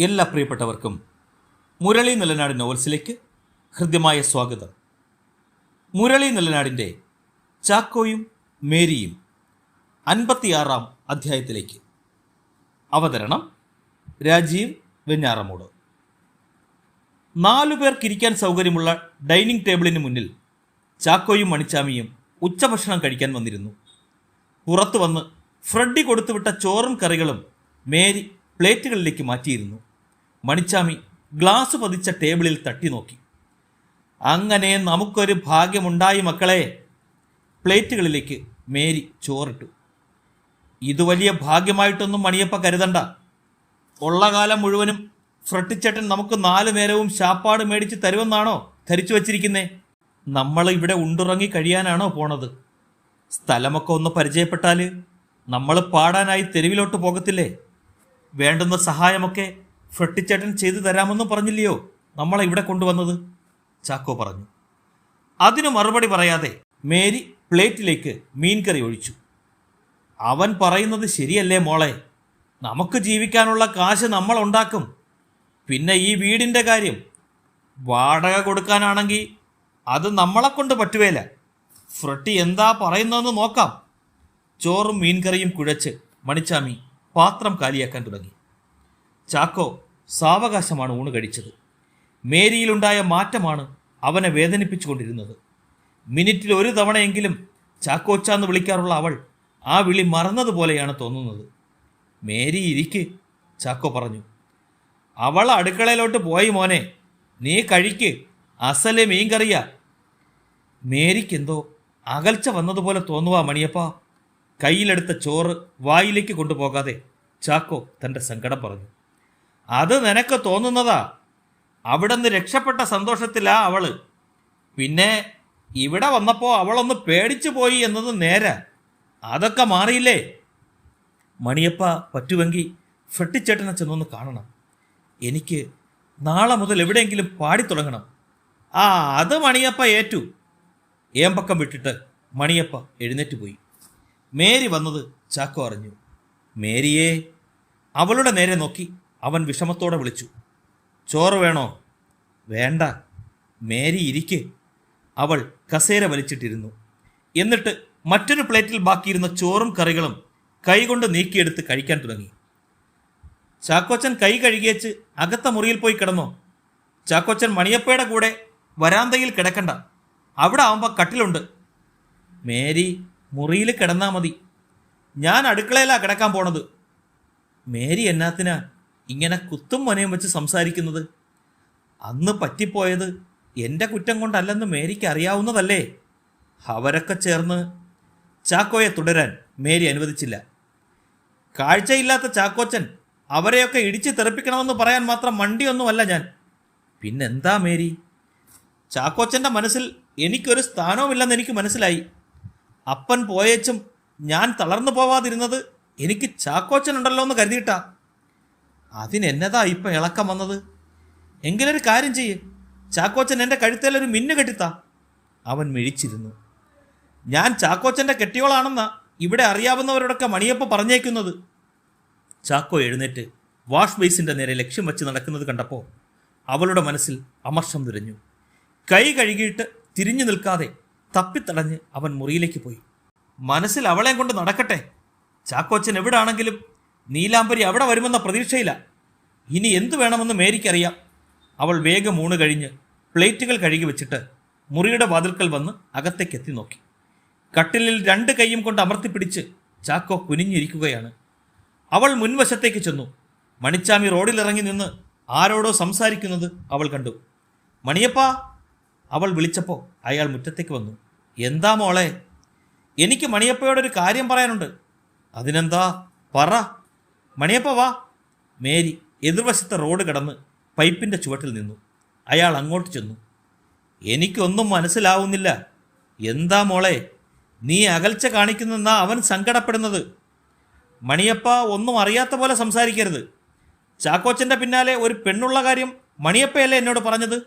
എല്ലാ പ്രിയപ്പെട്ടവർക്കും മുരളി നെല്ലനാട് നോവൽസിലേക്ക് ഹൃദ്യമായ സ്വാഗതം. മുരളി നെല്ലനാടിൻ്റെ ചാക്കോയും മേരിയും 56-ാം അധ്യായത്തിലേക്ക്. അവതരണം രാജീവ് വെഞ്ഞാറമൂട്. 4 പേർക്കിരിക്കാൻ സൗകര്യമുള്ള ഡൈനിങ് ടേബിളിന് മുന്നിൽ ചാക്കോയും മണിച്ചാമിയും ഉച്ചഭക്ഷണം കഴിക്കാൻ വന്നിരുന്നു. പുറത്തു വന്ന് ഫ്രെഡി കൊടുത്തുവിട്ട ചോറും കറികളും മേരി പ്ലേറ്റുകളിലേക്ക് മാറ്റിയിരുന്നു. മണിച്ചാമി ഗ്ലാസ് പതിച്ച ടേബിളിൽ തട്ടി നോക്കി. അങ്ങനെ നമുക്കൊരു ഭാഗ്യമുണ്ടായി മക്കളെ. പ്ലേറ്റുകളിലേക്ക് മേരി ചോറിട്ടു. ഇത് വലിയ ഭാഗ്യമായിട്ടൊന്നും മണിയപ്പ കരുതണ്ട. ഉള്ള കാലം മുഴുവനും ഫ്രട്ടിച്ചേട്ടൻ നമുക്ക് 4 നേരവും ശാപ്പാട് മേടിച്ച് തരുമെന്നാണോ ധരിച്ചു വച്ചിരിക്കുന്നേ? നമ്മൾ ഇവിടെ ഉണ്ടുറങ്ങി കഴിയാനാണോ പോണത്? സ്ഥലമൊക്കെ ഒന്ന് പരിചയപ്പെട്ടാൽ നമ്മൾ പാടാനായി തെരുവിലോട്ട് പോകത്തില്ലേ? വേണ്ടുന്ന സഹായമൊക്കെ ഫ്രട്ടിച്ചേട്ടൻ ചെയ്തു തരാമെന്നും പറഞ്ഞില്ലയോ നമ്മളെ ഇവിടെ കൊണ്ടുവന്നത്? ചാക്കോ പറഞ്ഞു. അതിനു മറുപടി പറയാതെ മേരി പ്ലേറ്റിലേക്ക് മീൻകറി ഒഴിച്ചു. അവൻ പറയുന്നത് ശരിയല്ലേ മോളെ? നമുക്ക് ജീവിക്കാനുള്ള കാശ് നമ്മൾ ഉണ്ടാക്കും. പിന്നെ ഈ വീടിൻ്റെ കാര്യം വാടക കൊടുക്കാനാണെങ്കിൽ അത് നമ്മളെ കൊണ്ട് പറ്റുവേല. ഫ്രട്ടി എന്താ പറയുന്നതെന്ന് നോക്കാം. ചോറും മീൻകറിയും കുഴച്ച് മണിച്ചാമി പാത്രം കാലിയാക്കാൻ തുടങ്ങി. ചാക്കോ സാവകാശമാണ് ഊണ് കഴിച്ചത്. മേരിയിലുണ്ടായ മാറ്റമാണ് അവനെ വേദനിപ്പിച്ചുകൊണ്ടിരുന്നത്. മിനിറ്റിൽ 1 തവണയെങ്കിലും ചാക്കോച്ചാന്ന് വിളിക്കാറുള്ള അവൾ ആ വിളി മറന്നതുപോലെയാണ് തോന്നുന്നത്. മേരി ഇരിക്ക്, ചാക്കോ പറഞ്ഞു. അവൾ അടുക്കളയിലോട്ട് പോയി മോനെ, നീ കഴിക്ക്, അസല് മീൻകറിയ. മേരിക്കെന്തോ അകൽച്ച വന്നതുപോലെ തോന്നുവാ മണിയപ്പ. കയ്യിലെടുത്ത ചോറ് വായിലേക്ക് കൊണ്ടുപോകാതെ ചാക്കോ തൻ്റെ സങ്കടം പറഞ്ഞു. അത് നിനക്ക് തോന്നുന്നതാ. അവിടെ നിന്ന് രക്ഷപ്പെട്ട സന്തോഷത്തിലാ അവള്. പിന്നെ ഇവിടെ വന്നപ്പോൾ അവളൊന്ന് പേടിച്ചു പോയി എന്നത് നേരാ. അതൊക്കെ മാറിയില്ലേ? മണിയപ്പ പറ്റുമെങ്കിൽ ഫ്രട്ടിച്ചേട്ടനെ ചെന്നൊന്ന് കാണണം. എനിക്ക് നാളെ മുതൽ എവിടെയെങ്കിലും പാടിത്തുടങ്ങണം. അത് മണിയപ്പ ഏറ്റു. ഏമ്പക്കം വിട്ടിട്ട് മണിയപ്പ എഴുന്നേറ്റ് പോയി. മേരി വന്നത് ചാക്കോ അറിഞ്ഞു. മേരിയേ. അവളുടെ നേരെ നോക്കി അവൻ വിഷമത്തോടെ വിളിച്ചു. ചോറ് വേണോ? വേണ്ട. മേരി ഇരിക്ക്. അവൾ കസേര വലിച്ചിട്ടിരുന്നു. എന്നിട്ട് മറ്റൊരു പ്ലേറ്റിൽ ബാക്കിയിരുന്ന ചോറും കറികളും കൈകൊണ്ട് നീക്കിയെടുത്ത് കഴിക്കാൻ തുടങ്ങി. ചാക്കോച്ചൻ കൈ കഴുകിയേച്ച് അകത്ത മുറിയിൽ പോയി കിടന്നോ? ചാക്കോച്ചൻ മണിയപ്പയുടെ കൂടെ വരാന്തയിൽ കിടക്കണ്ട. അവിടെ ആവുമ്പോൾ കട്ടിലുണ്ട്. മേരി മുറിയിൽ കിടന്നാ മതി. ഞാൻ അടുക്കളയിലാ കിടക്കാൻ പോണത്. മേരി എന്നാത്തിനാ ഇങ്ങനെ കുത്തും മനയും വെച്ച് സംസാരിക്കുന്നത്? അന്ന് പറ്റിപ്പോയത് എൻ്റെ കുറ്റം കൊണ്ടല്ലെന്ന് മേരിക്ക് അറിയാവുന്നതല്ലേ? അവരൊക്കെ ചേർന്ന്. ചാക്കോയെ തുടരാൻ മേരി അനുവദിച്ചില്ല. കാഴ്ചയില്ലാത്ത ചാക്കോച്ചൻ അവരെയൊക്കെ ഇടിച്ച് തെറിപ്പിക്കണമെന്ന് പറയാൻ മാത്രം മണ്ടിയൊന്നുമല്ല ഞാൻ. പിന്നെന്താ മേരി? ചാക്കോച്ചൻ്റെ മനസ്സിൽ എനിക്കൊരു സ്ഥാനവുമില്ലെന്ന് എനിക്ക് മനസ്സിലായി. അപ്പൻ പോയേച്ചും ഞാൻ തളർന്നു പോവാതിരുന്നത് എനിക്ക് ചാക്കോച്ചനുണ്ടല്ലോ എന്ന് കരുതിയിട്ടാ. അതിനെന്നതാ ഇപ്പം ഇളക്കം വന്നത്? എങ്കിലൊരു കാര്യം ചെയ്യ്, ചാക്കോച്ചൻ എൻ്റെ കഴുത്തേലൊരു മിന്നു കെട്ടിത്താ. അവൻ മിഴിച്ചിരുന്നു. ഞാൻ ചാക്കോച്ചൻ്റെ കെട്ടിയോളാണെന്നാ ഇവിടെ അറിയാവുന്നവരോടൊക്കെ മണിയപ്പ പറഞ്ഞേക്കുന്നത്. ചാക്കോ എഴുന്നേറ്റ് വാഷ് ബേസിൻ്റെ നേരെ ലക്ഷ്യം വെച്ച് നടക്കുന്നത് കണ്ടപ്പോൾ അവളുടെ മനസ്സിൽ അമർഷം നിറഞ്ഞു. കൈ കഴുകിയിട്ട് തിരിഞ്ഞു നിൽക്കാതെ തപ്പിത്തടഞ്ഞ് അവൻ മുറിയിലേക്ക് പോയി. മനസ്സിൽ അവളെയും കൊണ്ട് നടക്കട്ടെ. ചാക്കോച്ചൻ എവിടാണെങ്കിലും നീലാംബരി അവിടെ വരുമെന്ന പ്രതീക്ഷയില്ല. ഇനി എന്തു വേണമെന്ന് മേരിക്കറിയാം. അവൾ വേഗം ഊണ് കഴിഞ്ഞ് പ്ലേറ്റുകൾ കഴുകി വെച്ചിട്ട് മുറിയുടെ വാതിൽക്കൽ വന്ന് അകത്തേക്ക് എത്തി നോക്കി. കട്ടിലിൽ 2 കൈയും കൊണ്ട് അമർത്തിപ്പിടിച്ച് ചാക്കോ കുനിഞ്ഞിരിക്കുകയാണ്. അവൾ മുൻവശത്തേക്ക് ചെന്നു. മണിച്ചാമി റോഡിലിറങ്ങി നിന്ന് ആരോടോ സംസാരിക്കുന്നത് അവൾ കണ്ടു. മണിയപ്പാ. അവൾ വിളിച്ചപ്പോൾ അയാൾ മുറ്റത്തേക്ക് വന്നു. എന്താ മോളെ? എനിക്ക് മണിയപ്പയോടൊരു കാര്യം പറയാനുണ്ട്. അതിനെന്താ? പറ. മണിയപ്പ വാ. മേരി എതിർവശത്തെ റോഡ് കടന്ന് പൈപ്പിൻ്റെ ചുവട്ടിൽ നിന്നു. അയാൾ അങ്ങോട്ട് ചെന്നു. എനിക്കൊന്നും മനസ്സിലാവുന്നില്ല. എന്താ മോളെ? നീ അകൽച്ച കാണിക്കുന്നെന്നാ അവൻ സങ്കടപ്പെടുന്നത്. മണിയപ്പ ഒന്നും അറിയാത്ത പോലെ സംസാരിക്കരുത്. ചാക്കോച്ചൻ്റെ പിന്നാലെ ഒരു പെണ്ണുള്ള കാര്യം മണിയപ്പയല്ലേ എന്നോട് പറഞ്ഞത്?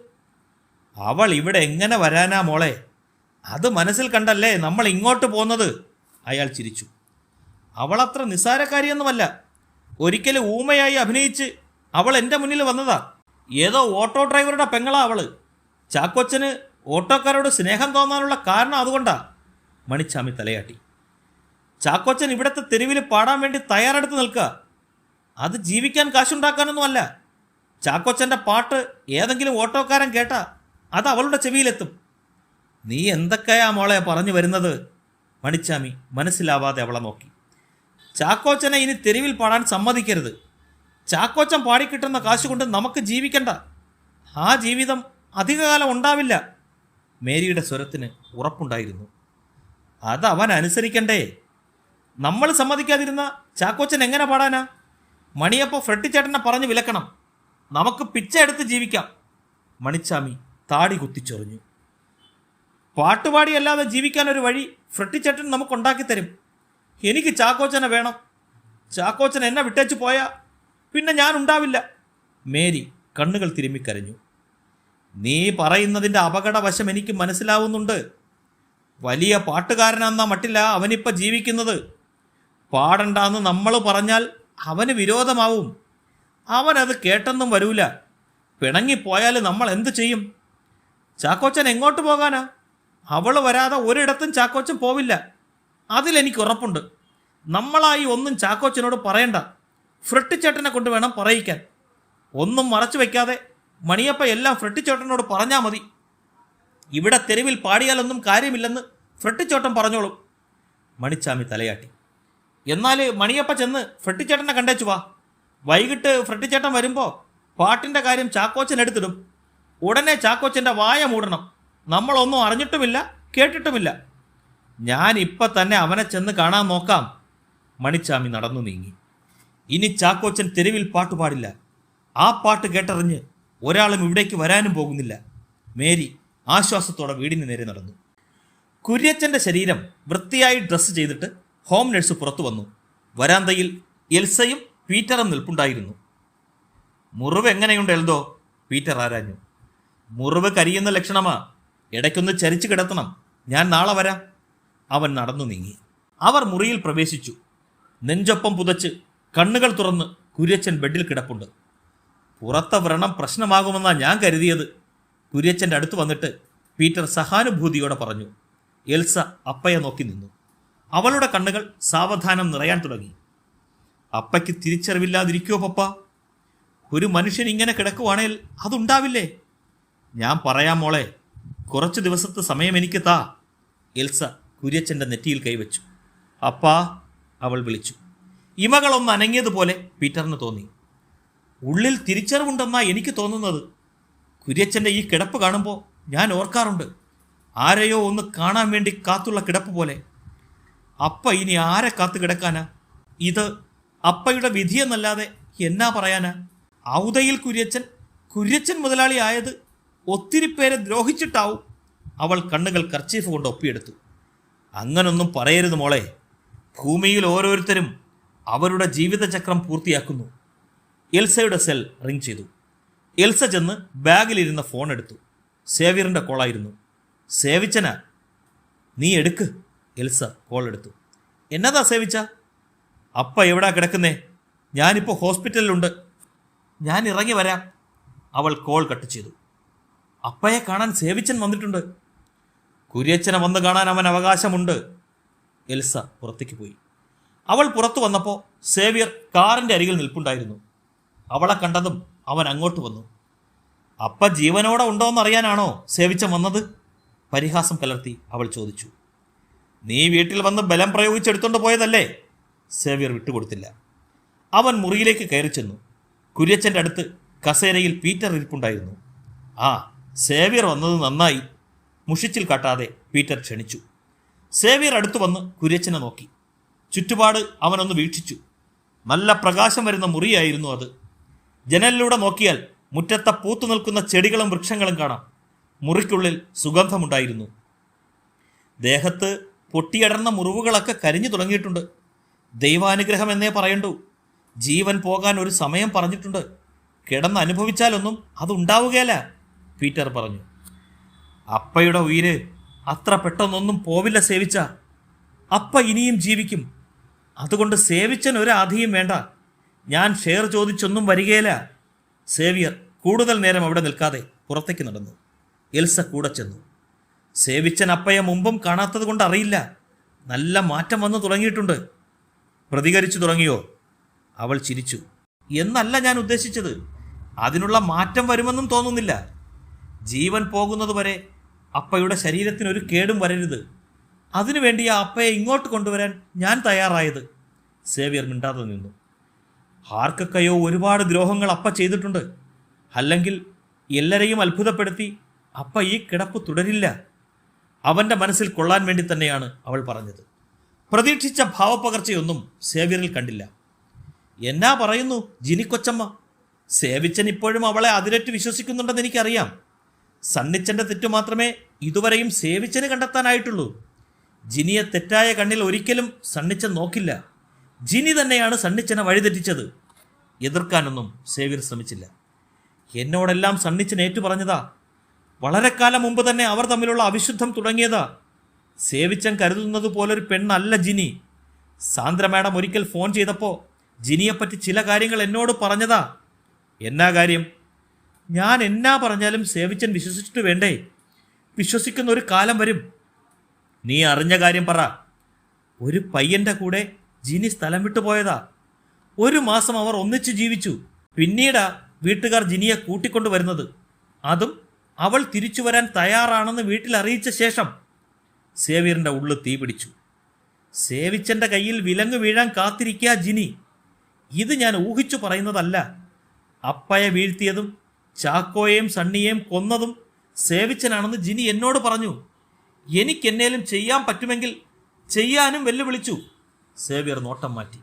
അവൾ ഇവിടെ എങ്ങനെ വരാനാ മോളെ? അത് മനസ്സിൽ കണ്ടല്ലേ നമ്മൾ ഇങ്ങോട്ട് പോന്നത്. അയാൾ ചിരിച്ചു. അവളത്ര നിസ്സാരക്കാരിയൊന്നുമല്ല. ഒരിക്കലും ഊമയായി അഭിനയിച്ച് അവൾ എൻ്റെ മുന്നിൽ വന്നതാ. ഏതോ ഓട്ടോ ഡ്രൈവറുടെ പെങ്ങളാ അവള്. ചാക്കോച്ചന് ഓട്ടോക്കാരോട് സ്നേഹം തോന്നാനുള്ള കാരണം അതുകൊണ്ടാ. മണിച്ചാമി തലയാട്ടി. ചാക്കോച്ചൻ ഇവിടുത്തെ തെരുവിൽ പാടാൻ വേണ്ടി തയ്യാറെടുത്ത് നിൽക്കുക. അത് ജീവിക്കാൻ കാശുണ്ടാക്കാനൊന്നും അല്ല. ചാക്കോച്ചൻ്റെ പാട്ട് ഏതെങ്കിലും ഓട്ടോക്കാരൻ കേട്ടാ അത് അവളുടെ ചെവിയിലെത്തും. നീ എന്തൊക്കെയാ മോളെ പറഞ്ഞു വരുന്നത്? മണിച്ചാമി മനസ്സിലാവാതെ അവളെ നോക്കി. ചാക്കോച്ചനെ ഇനി തെരുവിൽ പാടാൻ സമ്മതിക്കരുത്. ചാക്കോച്ചൻ പാടിക്കിട്ടുന്ന കാശ് കൊണ്ട് നമുക്ക് ജീവിക്കണ്ട. ആ ജീവിതം അധികകാലം ഉണ്ടാവില്ല. മേരിയുടെ സ്വരത്തിന് ഉറപ്പുണ്ടായിരുന്നു. അത് അവൻ അനുസരിക്കണ്ടേ? നമ്മൾ സമ്മതിക്കാതിരുന്ന ചാക്കോച്ചൻ എങ്ങനെ പാടാനാ? മണിയപ്പോൾ ഫ്രെട്ടിച്ചേട്ടനെ പറഞ്ഞു വിലക്കണം. നമുക്ക് പിച്ച എടുത്ത് ജീവിക്കാം. മണിച്ചാമി താടി കുത്തിച്ചൊറിഞ്ഞു. പാട്ടുപാടിയല്ലാതെ ജീവിക്കാൻ ഒരു വഴി ഫ്രെട്ടിച്ചേട്ടൻ നമുക്കുണ്ടാക്കി തരും. എനിക്ക് ചാക്കോച്ചനെ വേണം. ചാക്കോച്ചൻ എന്നെ വിട്ടേച്ച് പോയാ പിന്നെ ഞാൻ ഉണ്ടാവില്ല. മേരി കണ്ണുകൾ തിരുമ്മിക്കരഞ്ഞു. നീ പറയുന്നതിൻ്റെ അപകടവശം എനിക്ക് മനസ്സിലാവുന്നുണ്ട്. വലിയ പാട്ടുകാരനെന്ന മട്ടില്ല അവനിപ്പോൾ ജീവിക്കുന്നത്. പാടണ്ടെന്ന് നമ്മൾ പറഞ്ഞാൽ അവന് വിരോധമാവും. അവനത് കേട്ടെന്നും വരൂല. പിണങ്ങിപ്പോയാൽ നമ്മൾ എന്തു ചെയ്യും? ചാക്കോച്ചൻ എങ്ങോട്ട് പോകാനാ? അവൾ വരാതെ ഒരിടത്തും ചാക്കോച്ചൻ പോവില്ല. അതിലെനിക്ക് ഉറപ്പുണ്ട്. നമ്മളായി ഒന്നും ചാക്കോച്ചനോട് പറയണ്ട. ഫ്രെട്ടിച്ചേട്ടനെ കൊണ്ട് വേണം പറയിക്കാൻ. ഒന്നും മറച്ചു വയ്ക്കാതെ മണിയപ്പ എല്ലാം ഫ്രെട്ടിച്ചേട്ടനോട് പറഞ്ഞാൽ മതി. ഇവിടെ തെരുവിൽ പാടിയാലൊന്നും കാര്യമില്ലെന്ന് ഫ്രെട്ടിച്ചേട്ടൻ പറഞ്ഞോളും. മണിച്ചാമി തലയാട്ടി. എന്നാൽ മണിയപ്പ ചെന്ന് ഫ്രെട്ടിച്ചേട്ടനെ കണ്ടേച്ചു വാ. വൈകിട്ട് ഫ്രെട്ടിച്ചേട്ടൻ വരുമ്പോൾ പാട്ടിൻ്റെ കാര്യം ചാക്കോച്ചൻ എടുത്തിടും. ഉടനെ ചാക്കോച്ചൻ്റെ വായ മൂടണം. നമ്മളൊന്നും അറിഞ്ഞിട്ടുമില്ല കേട്ടിട്ടുമില്ല. ഞാൻ ഇപ്പം തന്നെ അവനെ ചെന്ന് കാണാൻ നോക്കാം. മണിച്ചാമി നടന്നു നീങ്ങി. ഇനി ചാക്കോച്ചൻ തെരുവിൽ പാട്ടുപാടില്ല. ആ പാട്ട് കേട്ടറിഞ്ഞ് ഒരാളും ഇവിടേക്ക് വരാനും പോകുന്നില്ല. മേരി ആശ്വാസത്തോടെ വീടിന് നേരെ നടന്നു. കുര്യച്ചൻ്റെ ശരീരം വൃത്തിയായി ഡ്രസ്സ് ചെയ്തിട്ട് ഹോം നഴ്സ് പുറത്തു വന്നു. വരാന്തയിൽ എൽസയും പീറ്ററും നിൽപ്പുണ്ടായിരുന്നു. മുറിവ് എങ്ങനെയുണ്ട് എൽദോ? പീറ്റർ ആരാഞ്ഞു. മുറിവ് കരിയുന്ന ലക്ഷണമാ. ഇടയ്ക്കൊന്ന് ചരിച്ചു കിടത്തണം. ഞാൻ നാളെ വരാം. അവൻ നടന്നു നീങ്ങി. അവർ മുറിയിൽ പ്രവേശിച്ചു. നെഞ്ചൊപ്പം പുതച്ച് കണ്ണുകൾ തുറന്ന് കുര്യച്ചൻ ബെഡിൽ കിടപ്പുണ്ട്. പുറത്തെ വ്രണം പ്രശ്നമാകുമെന്നാ ഞാൻ കരുതിയത്. കുര്യച്ചൻ്റെ അടുത്ത് വന്നിട്ട് പീറ്റർ സഹാനുഭൂതിയോടെ പറഞ്ഞു. എൽസ അപ്പയെ നോക്കി നിന്നു. അവളുടെ കണ്ണുകൾ സാവധാനം നിറയാൻ തുടങ്ങി. അപ്പയ്ക്ക് തിരിച്ചറിവില്ലാതിരിക്കുമോ പപ്പ? ഒരു മനുഷ്യൻ ഇങ്ങനെ കിടക്കുവാണേൽ അതുണ്ടാവില്ലേ? ഞാൻ പറയാം മോളെ, കുറച്ച് ദിവസത്തെ സമയം എനിക്ക് താ. എൽസ കുര്യച്ചൻ്റെ നെറ്റിയിൽ കൈവച്ചു. അപ്പാ, അവൾ വിളിച്ചു. ഇമകളൊന്ന് അനങ്ങിയതുപോലെ പീറ്ററിന് തോന്നി. ഉള്ളിൽ തിരിച്ചറിവുണ്ടെന്നാ എനിക്ക് തോന്നുന്നത്. കുര്യച്ചൻ്റെ ഈ കിടപ്പ് കാണുമ്പോൾ ഞാൻ ഓർക്കാറുണ്ട്. ആരെയോ ഒന്ന് കാണാൻ വേണ്ടി കാത്തുള്ള കിടപ്പ് പോലെ. അപ്പ ഇനി ആരെ കാത്തു കിടക്കാനാ? ഇത് അപ്പയുടെ വിധിയെന്നല്ലാതെ എന്നാ പറയാനാ? ഔദയിൽ കുര്യച്ചൻ മുതലാളി ആയത് ഒത്തിരി പേരെ ദ്രോഹിച്ചിട്ടാവും. അവൾ കണ്ണുകൾ കർച്ചീഫ് കൊണ്ട് ഒപ്പിയെടുത്തു. അങ്ങനൊന്നും പറയരുത് മോളെ. ഭൂമിയിൽ ഓരോരുത്തരും അവരുടെ ജീവിതചക്രം പൂർത്തിയാക്കുന്നു. എൽസയുടെ സെൽ റിംഗ് ചെയ്തു. എൽസ ചെന്ന് ബാഗിലിരുന്ന ഫോൺ എടുത്തു. സേവ്യറിൻ്റെ കോളായിരുന്നു. സേവിച്ചനാ? നീ എടുക്ക്. എൽസ കോൾ എടുത്തു. എന്നതാ സേവിച്ച? അപ്പ എവിടാ കിടക്കുന്നേ? ഞാനിപ്പോൾ ഹോസ്പിറ്റലിലുണ്ട്. ഞാൻ ഇറങ്ങി വരാം. അവൾ കോൾ കട്ട് ചെയ്തു. അപ്പയെ കാണാൻ സേവിച്ചൻ വന്നിട്ടുണ്ട്. കുര്യച്ചനെ വന്ന് കാണാൻ അവൻ അവകാശമുണ്ട്. എൽസ പുറത്തേക്ക് പോയി. അവൾ പുറത്തു വന്നപ്പോൾ സേവ്യർ കാറിൻ്റെ അരികിൽ നിൽപ്പുണ്ടായിരുന്നു. അവളെ കണ്ടതും അവൻ അങ്ങോട്ട് വന്നു. അപ്പ ജീവനോടെ ഉണ്ടോയെന്നറിയാനാണോ സേവിച്ചൻ വന്നത്? പരിഹാസം കലർത്തി അവൾ ചോദിച്ചു. നീ വീട്ടിൽ വന്ന് ബലം പ്രയോഗിച്ചെടുത്തോണ്ട് പോയതല്ലേ? സേവ്യർ വിട്ടുകൊടുത്തില്ല. അവൻ മുറിയിലേക്ക് കയറി ചെന്നു. കുര്യച്ചൻ്റെ അടുത്ത് കസേരയിൽ പീറ്റർ ഇരിപ്പുണ്ടായിരുന്നു. ആ, സേവ്യർ വന്നത് നന്നായി. മുഷിച്ചിൽ കാട്ടാതെ പീറ്റർ ക്ഷണിച്ചു. സേവ്യർ അടുത്തു വന്ന് കുര്യച്ചനെ നോക്കി. ചുറ്റുപാട് അവനൊന്ന് വീക്ഷിച്ചു. നല്ല പ്രകാശം വരുന്ന മുറിയായിരുന്നു അത്. ജനലിലൂടെ നോക്കിയാൽ മുറ്റത്തെ പൂത്തു നിൽക്കുന്ന ചെടികളും വൃക്ഷങ്ങളും കാണാം. മുറിക്കുള്ളിൽ സുഗന്ധമുണ്ടായിരുന്നു. ദേഹത്ത് പൊട്ടിയടർന്ന മുറിവുകളൊക്കെ കരിഞ്ഞു തുടങ്ങിയിട്ടുണ്ട്. ദൈവാനുഗ്രഹം എന്നേ പറയണ്ടു. ജീവൻ പോകാൻ ഒരു സമയം പറഞ്ഞിട്ടുണ്ട്. കിടന്ന് അനുഭവിച്ചാലൊന്നും അതുണ്ടാവുകയല്ല, പീറ്റർ പറഞ്ഞു. അപ്പയുടെ ഉയിര് അത്ര പെട്ടെന്നൊന്നും പോവില്ല സേവിച്ച. അപ്പ ഇനിയും ജീവിക്കും. അതുകൊണ്ട് സേവിച്ചൻ ഒരു ആധിയും വേണ്ട. ഞാൻ ഷെയർ ചോദിച്ചൊന്നും വരികയില്ല. സേവിയർ കൂടുതൽ നേരം അവിടെ നിൽക്കാതെ പുറത്തേക്ക് നടന്നു. എൽസ കൂടെ ചെന്നു. സേവിച്ചൻ അപ്പയെ മുമ്പും കാണാത്തത് കൊണ്ട് അറിയില്ല. നല്ല മാറ്റം വന്നു തുടങ്ങിയിട്ടുണ്ട്. പ്രതികരിച്ചു തുടങ്ങിയോ? അവൾ ചിരിച്ചു. എന്നല്ല ഞാൻ ഉദ്ദേശിച്ചത്. അതിനുള്ള മാറ്റം വരുമെന്നും തോന്നുന്നില്ല. ജീവൻ പോകുന്നതുവരെ അപ്പയുടെ ശരീരത്തിനൊരു കേടും വരരുത്. അതിനുവേണ്ടി ആ അപ്പയെ ഇങ്ങോട്ട് കൊണ്ടുവരാൻ ഞാൻ തയ്യാറായത്. സേവിയർ മിണ്ടാതെ നിന്നു. ആർക്കൊക്കെയോ ഒരുപാട് ദ്രോഹങ്ങൾ അപ്പ ചെയ്തിട്ടുണ്ട്. അല്ലെങ്കിൽ എല്ലാരെയും അത്ഭുതപ്പെടുത്തി അപ്പ ഈ കിടപ്പ് തുടരില്ല. അവൻ്റെ മനസ്സിൽ കൊള്ളാൻ വേണ്ടി തന്നെയാണ് അവൾ പറഞ്ഞത്. പ്രതീക്ഷിച്ച ഭാവപ്പകർച്ചയൊന്നും സേവ്യറിൽ കണ്ടില്ല. എന്നാ പറയുന്നു ജിനിക്കൊച്ചമ്മ? സേവിച്ചൻ ഇപ്പോഴും അവളെ അതിരറ്റ് വിശ്വസിക്കുന്നുണ്ടെന്ന് എനിക്കറിയാം. സണ്ണിച്ചൻ്റെ തെറ്റു മാത്രമേ ഇതുവരെയും സേവിച്ചന് കണ്ടെത്താനായിട്ടുള്ളൂ. ജിനിയെ തെറ്റായ കണ്ണിൽ ഒരിക്കലും സണ്ണിച്ചൻ നോക്കില്ല. ജിനി തന്നെയാണ് സണ്ണിച്ചനെ വഴിതെറ്റിച്ചത്. എതിർക്കാനൊന്നും സേവ്യർ ശ്രമിച്ചില്ല. എന്നോടെല്ലാം സണ്ണിച്ചൻ ഏറ്റു പറഞ്ഞതാ. വളരെ കാലം മുമ്പ് തന്നെ അവർ തമ്മിലുള്ള അവിശുദ്ധം തുടങ്ങിയതാ. സേവിച്ചൻ കരുതുന്നത് പോലൊരു പെണ്ണല്ല ജിനി. സാന്ദ്ര മാഡം ഒരിക്കൽ ഫോൺ ചെയ്തപ്പോൾ ജിനിയെപ്പറ്റി ചില കാര്യങ്ങൾ എന്നോട് പറഞ്ഞതാ. എന്നാ കാര്യം? ഞാൻ എന്നാ പറഞ്ഞാലും സേവിച്ചൻ വിശ്വസിച്ചിട്ട് വേണ്ടേ? വിശ്വസിക്കുന്ന ഒരു കാലം വരും. നീ അറിഞ്ഞ കാര്യം പറ. ഒരു പയ്യൻ്റെ കൂടെ ജിനി സ്ഥലം വിട്ടുപോയതാ. 1 മാസം അവർ ഒന്നിച്ചു ജീവിച്ചു. പിന്നീടാ വീട്ടുകാർ ജിനിയെ കൂട്ടിക്കൊണ്ടു വരുന്നത്. അതും അവൾ തിരിച്ചു വരാൻ തയ്യാറാണെന്ന് വീട്ടിൽ അറിയിച്ച ശേഷം. സേവ്യറിൻ്റെ ഉള്ളു തീ പിടിച്ചു. സേവിച്ചൻ്റെ കയ്യിൽ വിലങ്ങ് വീഴാൻ കാത്തിരിക്കുക ജിനി. ഇത് ഞാൻ ഊഹിച്ചു പറയുന്നതല്ല. അപ്പയെ വീഴ്ത്തിയതും ചാക്കോയെയും സണ്ണിയെയും കൊന്നതും സേവിച്ചനാണെന്ന് ജിനി എന്നോട് പറഞ്ഞു. എനിക്കെന്നേലും ചെയ്യാൻ പറ്റുമെങ്കിൽ ചെയ്യാനും വെല്ലുവിളിച്ചു. സേവ്യർ നോട്ടം മാറ്റി.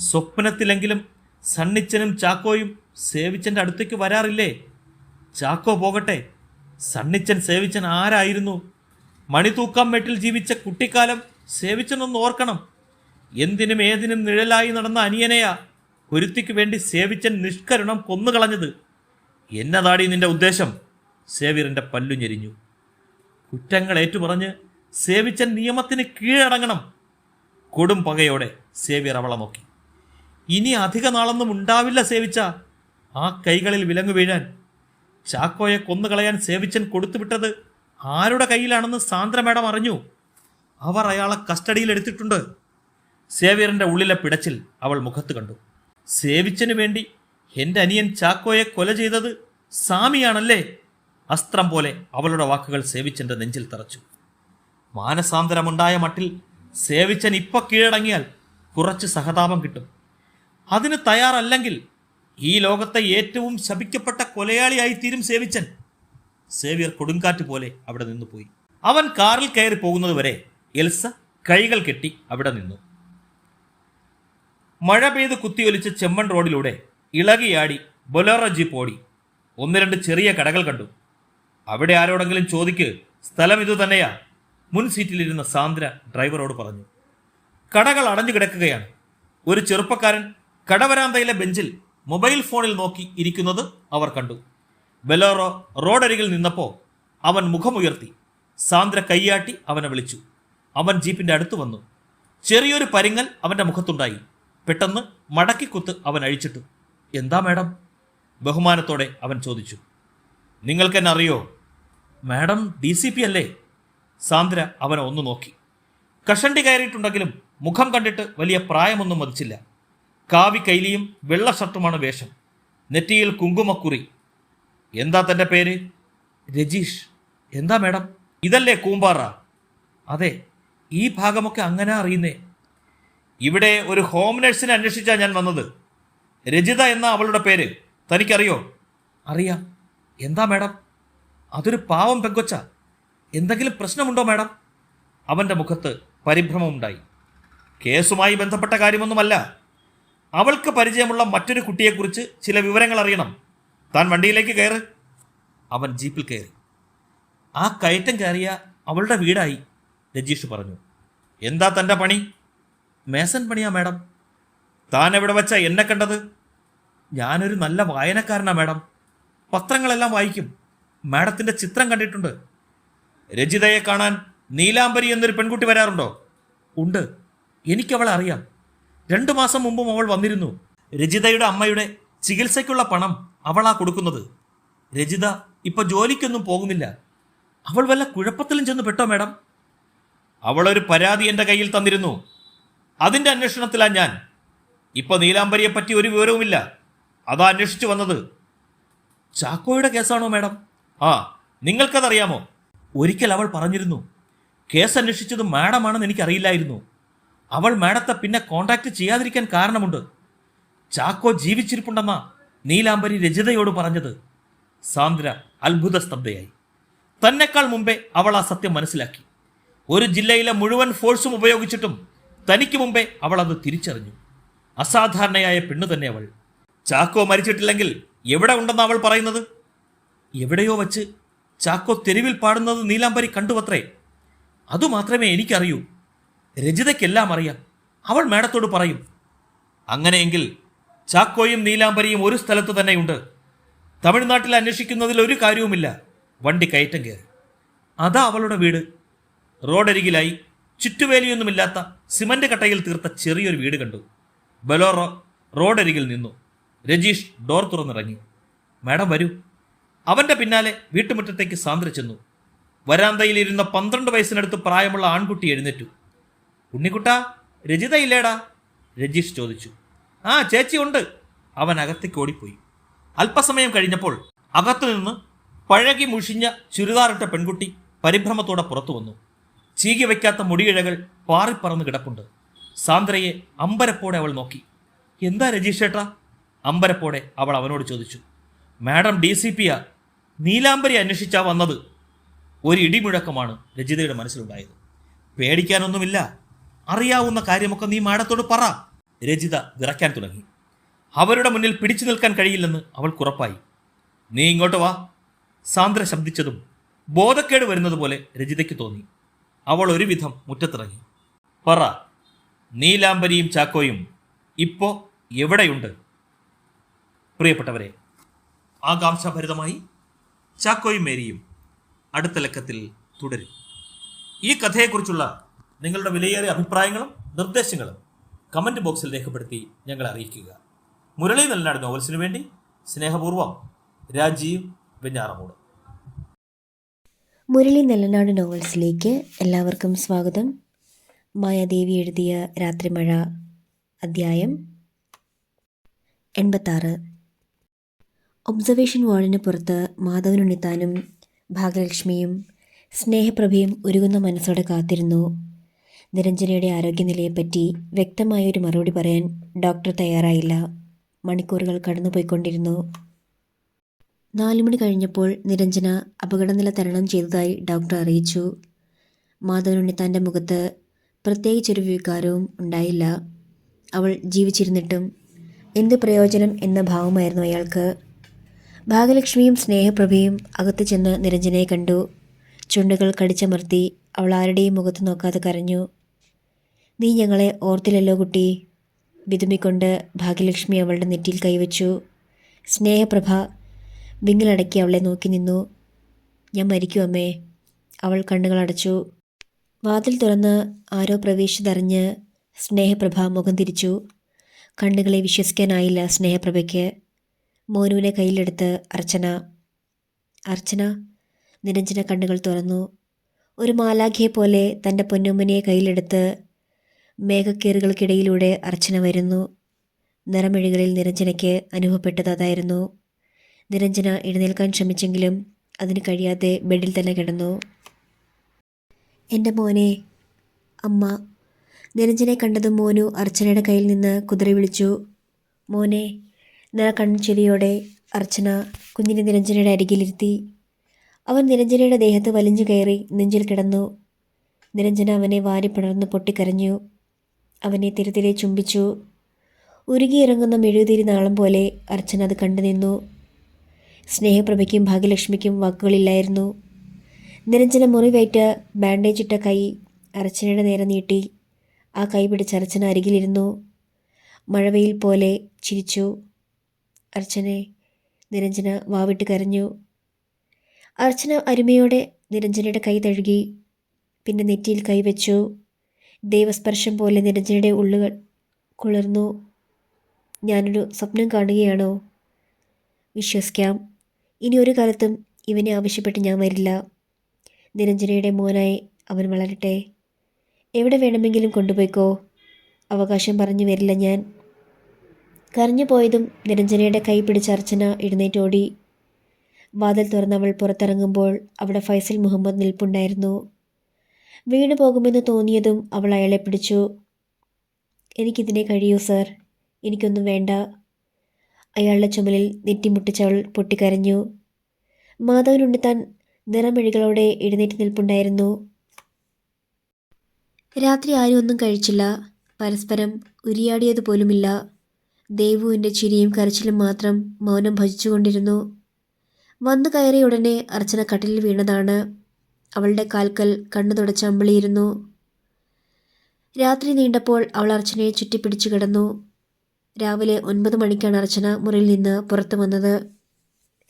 സ്വപ്നത്തിലെങ്കിലും സണ്ണിച്ചനും ചാക്കോയും സേവിച്ചൻ്റെ അടുത്തേക്ക് വരാറില്ലേ? ചാക്കോ പോകട്ടെ, സണ്ണിച്ചൻ സേവിച്ചൻ ആരായിരുന്നു? മണിതൂക്കം മെട്ടിൽ ജീവിച്ച കുട്ടിക്കാലം സേവിച്ചനൊന്ന് ഓർക്കണം. എന്തിനും ഏതിനും നിഴലായി നടന്ന അനിയനെയാ ഒരുത്തിക്ക് വേണ്ടി സേവിച്ചൻ നിഷ്കരുണം കൊന്നുകളഞ്ഞത്. എന്നതാടി നിന്റെ ഉദ്ദേശം? സേവ്യറിൻ്റെ പല്ലു ഞെരിഞ്ഞു. കുറ്റങ്ങൾ ഏറ്റുപറഞ്ഞ് സേവിച്ചൻ നിയമത്തിന് കീഴടങ്ങണം. കൊടും പകയോടെ സേവ്യർ അവളെ നോക്കി. ഇനി അധിക നാളൊന്നും ഉണ്ടാവില്ല സേവിച്ച ആ കൈകളിൽ വിലങ്ങു വീഴാൻ. ചാക്കോയെ കൊന്നുകളയാൻ സേവിച്ചൻ കൊടുത്തുവിട്ടത് ആരുടെ കയ്യിലാണെന്ന് സാന്ദ്ര മാഡം അറിഞ്ഞു. അവർ അയാളെ കസ്റ്റഡിയിലെടുത്തിട്ടുണ്ട്. സേവ്യറിൻ്റെ ഉള്ളിലെ പിടച്ചിൽ അവൾ മുഖത്ത് കണ്ടു. സേവിച്ചന് വേണ്ടി എൻ്റെ അനിയൻ ചാക്കോയെ കൊല ചെയ്തത് സാമിയാണല്ലേ? അസ്ത്രം പോലെ അവളുടെ വാക്കുകൾ സേവിച്ചൻ്റെ നെഞ്ചിൽ തറച്ചു. മാനസാന്തരമുണ്ടായ മട്ടിൽ സേവിച്ചൻ ഇപ്പൊ കീഴടങ്ങിയാൽ കുറച്ച് സഹതാപം കിട്ടും. അതിന് തയ്യാറല്ലെങ്കിൽ ഈ ലോകത്തെ ഏറ്റവും ശപിക്കപ്പെട്ട കൊലയാളിയായി തീരും സേവിച്ചൻ. സേവ്യർ കൊടുങ്കാറ്റ് പോലെ അവിടെ നിന്നു പോയി. അവൻ കാറിൽ കയറി പോകുന്നതുവരെ എൽസ കൈകൾ കെട്ടി അവിടെ നിന്നു. മഴ പെയ്ത് കുത്തിയൊലിച്ച ചെമ്മൺ റോഡിലൂടെ ഇളകിയാടി ബൊലേറോ ജീപ്പ് ഓടി. 1-2 ചെറിയ കടകൾ കണ്ടു. അവിടെ ആരോടെങ്കിലും ചോദിക്ക്, സ്ഥലം ഇതു തന്നെയാ, മുൻ സീറ്റിലിരുന്ന സാന്ദ്ര ഡ്രൈവറോട് പറഞ്ഞു. കടകൾ അടഞ്ഞു കിടക്കുകയാണ്. ഒരു ചെറുപ്പക്കാരൻ കടവരാന്തയിലെ ബെഞ്ചിൽ മൊബൈൽ ഫോണിൽ നോക്കി ഇരിക്കുന്നത് അവർ കണ്ടു. ബൊലേറോ റോഡരികിൽ നിന്നപ്പോൾ അവൻ മുഖമുയർത്തി. സാന്ദ്ര കൈയാട്ടി അവനെ വിളിച്ചു. അവൻ ജീപ്പിന്റെ അടുത്ത് വന്നു. ചെറിയൊരു പരിങ്ങൽ അവന്റെ മുഖത്തുണ്ടായി. പെട്ടെന്ന് മടക്കിക്കുത്ത് അവൻ അഴിച്ചിട്ടു. എന്താ മാഡം? ബഹുമാനത്തോടെ അവൻ ചോദിച്ചു. നിങ്ങൾക്കെന്നെ അറിയോ? മാഡം DCP അല്ലേ? സാന്ദ്ര അവനെ ഒന്ന് നോക്കി. കഷണ്ടി കയറിയിട്ടുണ്ടെങ്കിലും മുഖം കണ്ടിട്ട് വലിയ പ്രായമൊന്നും മതിച്ചില്ല. കാവി കൈലിയും വെള്ള ഷർട്ടുമാണ് വേഷം. നെറ്റിയിൽ കുങ്കുമക്കുറി. എന്താ തൻ്റെ പേര്? രജീഷ്. എന്താ മാഡം? ഇതല്ലേ കൂമ്പാറ? അതെ, ഈ ഭാഗമൊക്കെ അങ്ങനെ അറിയുന്നേ. ഇവിടെ ഒരു ഹോം നഴ്സിനെ അന്വേഷിച്ചാണ് ഞാൻ വന്നത്. രജിത എന്ന അവളുടെ പേര് തനിക്കറിയോ? അറിയാം. എന്താ മാഡം? അതൊരു പാവം പെങ്കൊച്ച. എന്തെങ്കിലും പ്രശ്നമുണ്ടോ മാഡം? അവൻ്റെ മുഖത്ത് പരിഭ്രമമുണ്ടായി. കേസുമായി ബന്ധപ്പെട്ട കാര്യമൊന്നുമല്ല. അവൾക്ക് പരിചയമുള്ള മറ്റൊരു കുട്ടിയെക്കുറിച്ച് ചില വിവരങ്ങൾ അറിയണം. താൻ വണ്ടിയിലേക്ക് കയറ്. അവൻ ജീപ്പിൽ കയറി. ആ കയറ്റം കയറിയ അവളുടെ വീടായി, രജീഷ് പറഞ്ഞു. എന്താ തൻ്റെ പണി? മേസൻ പണിയാ മാഡം. താൻ എവിടെ വെച്ചാ എന്നെ കണ്ടത്? ഞാനൊരു നല്ല വായനക്കാരനാ മാഡം. പത്രങ്ങളെല്ലാം വായിക്കും. മാഡത്തിൻ്റെ ചിത്രം കണ്ടിട്ടുണ്ട്. രജിതയെ കാണാൻ നീലാംബരി എന്നൊരു പെൺകുട്ടി വരാറുണ്ടോ? ഉണ്ട്. എനിക്കവളെ അറിയാം. 2 മാസം മുമ്പും അവൾ വന്നിരുന്നു. രജിതയുടെ അമ്മയുടെ ചികിത്സയ്ക്കുള്ള പണം അവളാ കൊടുക്കുന്നത്. രജിത ഇപ്പൊ ജോലിക്കൊന്നും പോകുന്നില്ല. അവൾ വല്ല കുഴപ്പത്തിലും ചെന്ന് പെട്ടോ മാഡം? അവളൊരു പരാതി എൻ്റെ കയ്യിൽ തന്നിരുന്നു. അതിൻ്റെ അന്വേഷണത്തിലാ ഞാൻ. ഇപ്പൊ നീലാംബരിയെ പറ്റി ഒരു വിവരവുമില്ല. അതാ അന്വേഷിച്ചു വന്നത്. ചാക്കോയുടെ കേസാണോ മാഡം? ആ, നിങ്ങൾക്കതറിയാമോ? ഒരിക്കൽ അവൾ പറഞ്ഞിരുന്നു. കേസ് അന്വേഷിച്ചത് മാഡമാണെന്ന് എനിക്കറിയില്ലായിരുന്നു. അവൾ മാഡത്തെ പിന്നെ കോണ്ടാക്ട് ചെയ്യാതിരിക്കാൻ കാരണമുണ്ട്. ചാക്കോ ജീവിച്ചിരിപ്പുണ്ടെന്നാ നീലാംബരി രജിതയോട് പറഞ്ഞത്. സാന്ദ്ര അത്ഭുത സ്തബ്ധയായി. തന്നെക്കാൾ മുമ്പേ അവൾ ആ സത്യം മനസ്സിലാക്കി. ഒരു ജില്ലയിലെ മുഴുവൻ ഫോഴ്സും ഉപയോഗിച്ചിട്ടും തനിക്ക് മുമ്പേ അവൾ അത് തിരിച്ചറിഞ്ഞു. അസാധാരണയായ പെണ്ണു തന്നെ അവൾ. ചാക്കോ മരിച്ചിട്ടില്ലെങ്കിൽ എവിടെ ഉണ്ടെന്ന് അവൾ പറയുന്നത്? എവിടെയോ വച്ച് ചാക്കോ തെരുവിൽ പാടുന്നത് നീലാംബരി കണ്ടുവത്രേ. അതുമാത്രമേ എനിക്കറിയൂ. രജിതയ്ക്കെല്ലാം അറിയാം. അവൾ മാഡത്തോട് പറയും. അങ്ങനെയെങ്കിൽ ചാക്കോയും നീലാംബരിയും ഒരു സ്ഥലത്ത് തന്നെയുണ്ട്. തമിഴ്നാട്ടിൽ അന്വേഷിക്കുന്നതിൽ ഒരു കാര്യവുമില്ല. വണ്ടി കയറ്റം കയറി. അതാ അവളുടെ വീട്. റോഡരികിലായി ചുറ്റുവേലിയൊന്നുമില്ലാത്ത സിമന്റ് കട്ടയിൽ തീർത്ത ചെറിയൊരു വീട് കണ്ടു. ബലോറോ റോഡരികിൽ നിന്നു. രജീഷ് ഡോർ തുറന്നിറങ്ങി. മാഡം വരൂ. അവന്റെ പിന്നാലെ വീട്ടുമുറ്റത്തേക്ക് സാന്ദ്ര ചെന്നു. വരാന്തയിലിരുന്ന 12 വയസ്സിനടുത്ത് പ്രായമുള്ള ആൺകുട്ടി എഴുന്നേറ്റു. ഉണ്ണിക്കുട്ടാ, രജിത ഇല്ലേടാ? രജീഷ് ചോദിച്ചു. ആ, ചേച്ചി ഉണ്ട്. അവൻ അകത്തേക്ക് ഓടിപ്പോയി. അല്പസമയം കഴിഞ്ഞപ്പോൾ അകത്തുനിന്ന് പഴകി മുഷിഞ്ഞ ചുരിദാറിട്ട പെൺകുട്ടി പരിഭ്രമത്തോടെ പുറത്തു വന്നു. ചീകി വയ്ക്കാത്ത മുടിയിഴകൾ പാറിപ്പറന്ന് കിടപ്പുണ്ട്. സാന്ദ്രയെ അമ്പരപ്പോടെ അവൾ നോക്കി. എന്താ രജീഷേട്ടാ? അമ്പരപ്പോടെ അവൾ അവനോട് ചോദിച്ചു. മാഡം DCPയാ. നീലാംബരി അന്വേഷിച്ചാ വന്നത്. ഒരു ഇടിമുഴക്കമാണ് രജിതയുടെ മനസ്സിലുണ്ടായത്. പേടിക്കാനൊന്നുമില്ല. അറിയാവുന്ന കാര്യമൊക്കെ നീ മാഡത്തോട് പറ. രജിത വിറയ്ക്കാൻ തുടങ്ങി. അവരുടെ മുന്നിൽ പിടിച്ചു നിൽക്കാൻ കഴിയില്ലെന്ന് അവൾക്കുറപ്പായി. നീ ഇങ്ങോട്ട് വാ. സാന്ദ്ര ശബ്ദിച്ചതും ബോധക്കേട് വരുന്നത് പോലെ രജിതയ്ക്ക് തോന്നി. അവൾ ഒരുവിധം മുറ്റത്തിറങ്ങി. പറ, നീലാംബരിയും ചാക്കോയും ഇപ്പോ എവിടെയുണ്ട്? പ്രിയപ്പെട്ടവരെ, ആകാംക്ഷാഭരിതമായി ചാക്കോയും മേരിയും അടുത്ത ലക്കത്തിൽ തുടരും. ഈ കഥയെക്കുറിച്ചുള്ള നിങ്ങളുടെ വിലയേറിയ അഭിപ്രായങ്ങളും നിർദ്ദേശങ്ങളും കമൻറ്റ് ബോക്സിൽ രേഖപ്പെടുത്തി ഞങ്ങളെ അറിയിക്കുക. മുരളി നെല്ലനാട് നോവൽസിനു വേണ്ടി സ്നേഹപൂർവ്വം രാജീവ് വെഞ്ഞാറമൂട്. മുരളി നെല്ലനാട് നോവൽസിലേക്ക് എല്ലാവർക്കും സ്വാഗതം. മായാദേവി എഴുതിയ രാത്രിമഴ, അദ്ധ്യായം 86. ഒബ്സർവേഷൻ വാളിന് പുറത്ത് മാധവനുണ്ണിത്താനും ഭാഗ്യലക്ഷ്മിയും സ്നേഹപ്രഭയും ഉരുകുന്ന മനസ്സോടെ കാത്തിരുന്നു. നിരഞ്ജനയുടെ ആരോഗ്യനിലയെപ്പറ്റി വ്യക്തമായൊരു മറുപടി പറയാൻ ഡോക്ടർ തയ്യാറായില്ല. മണിക്കൂറുകൾ കടന്നുപോയിക്കൊണ്ടിരുന്നു. 4 മണി കഴിഞ്ഞപ്പോൾ നിരഞ്ജന അപകടനില തരണം ചെയ്തതായി ഡോക്ടർ അറിയിച്ചു. മാധവനുണ്ണിത്താൻ്റെ മുഖത്ത് പ്രത്യേകിച്ചൊരു വികാരവും ഉണ്ടായില്ല. അവൾ ജീവിച്ചിരുന്നിട്ടും എന്ത് പ്രയോജനം എന്ന ഭാവമായിരുന്നു അയാൾക്ക്. ഭാഗ്യലക്ഷ്മിയും സ്നേഹപ്രഭയും അകത്ത് ചെന്ന് നിരഞ്ജനയെ കണ്ടു. ചുണ്ടുകൾ കടിച്ചമർത്തി അവൾ ആരുടെയും മുഖത്ത് നോക്കാതെ കരഞ്ഞു. നീ ഞങ്ങളെ ഓർത്തില്ലല്ലോ കുട്ടി. വിതുമ്പിക്കൊണ്ട് ഭാഗ്യലക്ഷ്മി അവളുടെ നെറ്റിയിൽ കൈവച്ചു. സ്നേഹപ്രഭ വിങ്ങിലടക്കി അവളെ നോക്കി നിന്നു. ഞാൻ മരിക്കും അമ്മേ. അവൾ കണ്ണുകളടച്ചു. വാതിൽ തുറന്ന് ആരോ പ്രവേശിച്ചതറിഞ്ഞ് സ്നേഹപ്രഭ മുഖം തിരിച്ചു. കണ്ണുകളെ വിശ്വസിക്കാനായില്ല സ്നേഹപ്രഭയ്ക്ക്. മോനുവിനെ കയ്യിലെടുത്ത് അർച്ചന. അർച്ചന. നിരഞ്ജന കണ്ണുകൾ തുറന്നു. ഒരു മാലാഖയെ പോലെ തൻ്റെ പൊന്നുമ്മനെ കയ്യിലെടുത്ത് മേഘക്കേറുകൾക്കിടയിലൂടെ അർച്ചന വരുന്നു. നിറമിഴികളിൽ നിരഞ്ജനയ്ക്ക് അനുഭവപ്പെട്ടത് അതായിരുന്നു. നിരഞ്ജന എഴുന്നേൽക്കാൻ ശ്രമിച്ചെങ്കിലും അതിന് കഴിയാതെ ബെഡിൽ തന്നെ കിടന്നു. എൻ്റെ മോനെ, അമ്മ. നിരഞ്ജനെ കണ്ടതും മോനു അർച്ചനയുടെ കയ്യിൽ നിന്ന് കുതിറി വിളിച്ചു. മോനെ. കൺചെരിയോടെ അർച്ചന കുഞ്ഞിനെ നിരഞ്ജനയുടെ അരികിലിരുത്തി. അവൻ നിരഞ്ജനയുടെ ദേഹത്ത് വലിഞ്ഞു കയറി നെഞ്ചിൽ കിടന്നു. നിരഞ്ജന അവനെ വാരി പിളർന്ന് പൊട്ടിക്കരഞ്ഞു. അവനെ തിരുത്തിരെ ചുംബിച്ചു. ഉരുകിയിറങ്ങുന്ന മെഴുകുതിരി നാളം പോലെ അർച്ചന അത് കണ്ടു നിന്നു. സ്നേഹപ്രഭയ്ക്കും ഭാഗ്യലക്ഷ്മിക്കും വാക്കുകളില്ലായിരുന്നു. നിരഞ്ജന മുറിവേറ്റ് ബാൻഡേജ് ഇട്ട കൈ അർച്ചനയുടെ നേരെ നീട്ടി. ആ കൈ പിടിച്ച് അർച്ചന അരികിലിരുന്നു. മഴവെയിൽ പോലെ ചിരിച്ചു. അർച്ചനെ. നിരഞ്ജന വാവിട്ട് കരഞ്ഞു. അർച്ചന അരുമയോടെ നിരഞ്ജനയുടെ കൈ തഴുകി. പിന്നെ നെറ്റിയിൽ കൈവച്ചു. ദൈവസ്പർശം പോലെ നിരഞ്ജനയുടെ ഉള്ളുകൾ കുളിർന്നു. ഞാനൊരു സ്വപ്നം കാണുകയാണോ വിശ്വസിക്കാം. ഇനി ഒരു കാലത്തും ഇവനെ ആവശ്യപ്പെട്ട് ഞാൻ വരില്ല. നിരഞ്ജനയുടെ മോനായി അവൻ വളരട്ടെ. എവിടെ വേണമെങ്കിലും കൊണ്ടുപോയിക്കോ. അവകാശം പറഞ്ഞു വരില്ല ഞാൻ. കരഞ്ഞു പോയതും നിരഞ്ജനയുടെ കൈ പിടിച്ച അർച്ചന എഴുന്നേറ്റോടി. വാതിൽ തുറന്നവൾ പുറത്തിറങ്ങുമ്പോൾ അവിടെ ഫൈസൽ മുഹമ്മദ് നിൽപ്പുണ്ടായിരുന്നു. വീണു പോകുമെന്ന് തോന്നിയതും അവൾ അയാളെ പിടിച്ചു. എനിക്കിതിനെ കഴിയൂ സർ, എനിക്കൊന്നും വേണ്ട. അയാളുടെ ചുമലിൽ നെറ്റിമുട്ടിച്ചവൾ പൊട്ടിക്കരഞ്ഞു. മാധവനുണ്ണിത്താൻ നിറമിഴികളോടെ എഴുന്നേറ്റ് നിൽപ്പുണ്ടായിരുന്നു. രാത്രി ആരും ഒന്നും കഴിച്ചില്ല. പരസ്പരം ഉരിയാടിയതുപോലുമില്ല. ദേവുവിൻ്റെ ചിരിയും കരച്ചിലും മാത്രം മൗനം ഭജിച്ചുകൊണ്ടിരുന്നു. വന്നു കയറിയ ഉടനെ അർച്ചന കട്ടിലിൽ വീണതാണ്. അവളുടെ കാൽക്കൽ കണ്ണു തുടച്ച് അമ്പിളിയിരുന്നു. രാത്രി നീണ്ടപ്പോൾ അവൾ അർച്ചനയെ ചുറ്റിപ്പിടിച്ചു കിടന്നു. രാവിലെ 9 മണിക്കാണ് അർച്ചന മുറിയിൽ നിന്ന് പുറത്തു വന്നത്.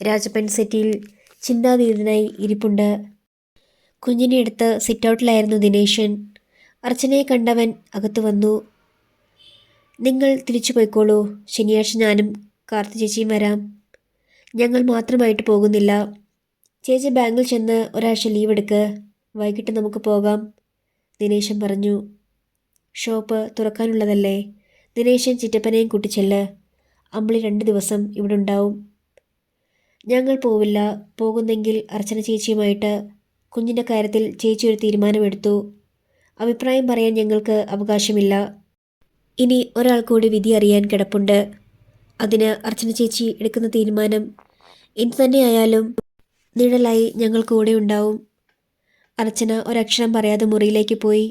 രാജപ്പൻ സെറ്റിയിൽ ചിന്താതീതനായി ഇരിപ്പുണ്ട്. കുഞ്ഞിനെ എടുത്ത് സിറ്റൗട്ടിലായിരുന്നു ദിനേശൻ. അർച്ചനയെ കണ്ടവൻ അകത്തു വന്നു. നിങ്ങൾ തിരിച്ചു പോയിക്കോളൂ, ശനിയാഴ്ച ഞാനും കാർത്തു ചേച്ചിയും വരാം. ഞങ്ങൾ മാത്രമായിട്ട് പോകുന്നില്ല. ചേച്ചി ബാങ്കിൽ ചെന്ന് ഒരാഴ്ച ലീവ് എടുക്ക്, വൈകിട്ട് നമുക്ക് പോകാം, ദിനേശൻ പറഞ്ഞു. ഷോപ്പ് തുറക്കാനുള്ളതല്ലേ? ദിനേശൻ ചിറ്റപ്പനെയും കൂട്ടിച്ചെല്ല്. അമ്പിളി 2 ദിവസം ഇവിടെ ഉണ്ടാവും. ഞങ്ങൾ പോവില്ല. പോകുന്നെങ്കിൽ അർച്ചന ചേച്ചിയുമായിട്ട്. കുഞ്ഞിൻ്റെ കാര്യത്തിൽ ചേച്ചി ഒരു തീരുമാനമെടുത്തു. അഭിപ്രായം പറയാൻ ഞങ്ങൾക്ക് അവകാശമില്ല. ഇനി ഒരാൾ കൂടി വിധി അറിയാൻ കിടപ്പുണ്ട്. അതിന് അർച്ചന ചേച്ചി എടുക്കുന്ന തീരുമാനം എന്തു തന്നെയായാലും നിഴലായി ഞങ്ങൾ കൂടെ ഉണ്ടാവും. അർച്ചന ഒരക്ഷരം പറയാതെ മുറിയിലേക്ക് പോയി.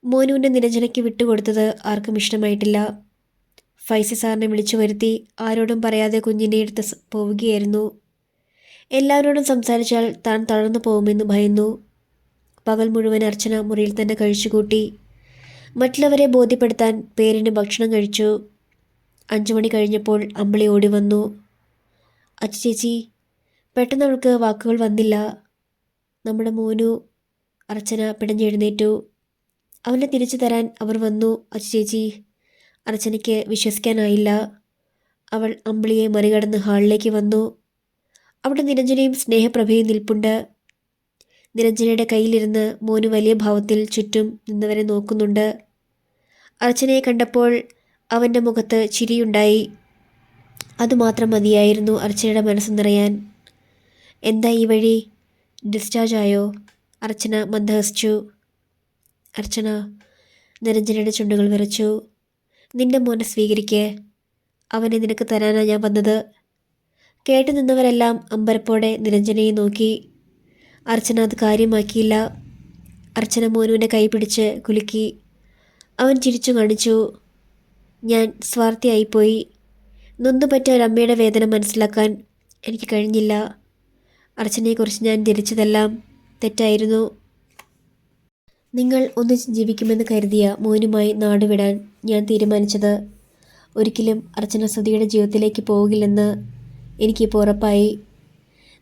മോനുവിൻ്റെ നിരഞ്ജനയ്ക്ക് വിട്ടുകൊടുത്തത് ആർക്കും ഇഷ്ടമായിട്ടില്ല. ഫൈസി സാറിനെ വിളിച്ചു വരുത്തി ആരോടും പറയാതെ കുഞ്ഞിനെ എടുത്ത് പോവുകയായിരുന്നു. എല്ലാവരോടും സംസാരിച്ചാൽ താൻ തളർന്നു പോകുമെന്ന് ഭയന്നു. പകൽ മുഴുവൻ അർച്ചന മുറിയിൽ തന്നെ കഴിച്ചുകൂട്ടി. മറ്റുള്ളവരെ ബോധ്യപ്പെടുത്താൻ പേരിന് ഭക്ഷണം കഴിച്ചു. 5 മണി കഴിഞ്ഞപ്പോൾ അമ്പിളി ഓടി വന്നു. അച്ചു ചേച്ചി. പെട്ടെന്ന് അവൾക്ക് വാക്കുകൾ വന്നില്ല. നമ്മുടെ മോനു. അർച്ചന പിടഞ്ഞെഴുന്നേറ്റു. അവനെ തിരിച്ചു തരാൻ അവർ വന്നു അച്ചു ചേച്ചി. അർച്ചനയ്ക്ക് വിശ്വസിക്കാനായില്ല. അവൾ അമ്പിളിയെ മറികടന്ന് ഹാളിലേക്ക് വന്നു. അവിടെ നിരഞ്ജനയും സ്നേഹപ്രഭയും നിൽപ്പുണ്ട്. നിരഞ്ജനയുടെ കയ്യിലിരുന്ന് മോനു വലിയ ഭാവത്തിൽ ചുറ്റും നിന്നവരെ നോക്കുന്നുണ്ട്. അർച്ചനയെ കണ്ടപ്പോൾ അവൻ്റെ മുഖത്ത് ചിരിയുണ്ടായി. അതുമാത്രം മതിയായിരുന്നു അർച്ചനയുടെ മനസ്സ് നിറയാൻ. എന്താ ഈ വഴി? ഡിസ്ചാർജ് ആയോ? അർച്ചന മന്ദഹസിച്ചു. അർച്ചന. നിരഞ്ജനയുടെ ചുണ്ടുകൾ വിറച്ചു. നിന്റെ മോനെ സ്വീകരിക്കേ. അവനെ നിനക്ക് തരാനാണ് ഞാൻ വന്നത്. കേട്ടു നിന്നവരെല്ലാം അമ്പരപ്പോടെ നിരഞ്ജനയെ നോക്കി. അർച്ചന അത് കാര്യമാക്കിയില്ല. അർച്ചന മോനുവിൻ്റെ കൈ പിടിച്ച് കുലുക്കി. അവൻ ചിരിച്ചു കാണിച്ചു. ഞാൻ സ്വാർത്ഥിയായിപ്പോയി. നൊന്നുപറ്റ ഒരമ്മയുടെ വേദന മനസ്സിലാക്കാൻ എനിക്ക് കഴിഞ്ഞില്ല. അർച്ചനയെക്കുറിച്ച് ഞാൻ ധരിച്ചതെല്ലാം തെറ്റായിരുന്നു. നിങ്ങൾ ഒന്നിച്ച് ജീവിക്കുമെന്ന് കരുതിയ മോനുമായി നാടുവിടാൻ ഞാൻ തീരുമാനിച്ചത്. ഒരിക്കലും അർച്ചന സുധിയുടെ ജീവിതത്തിലേക്ക് പോകില്ലെന്ന് എനിക്കിപ്പോൾ ഉറപ്പായി.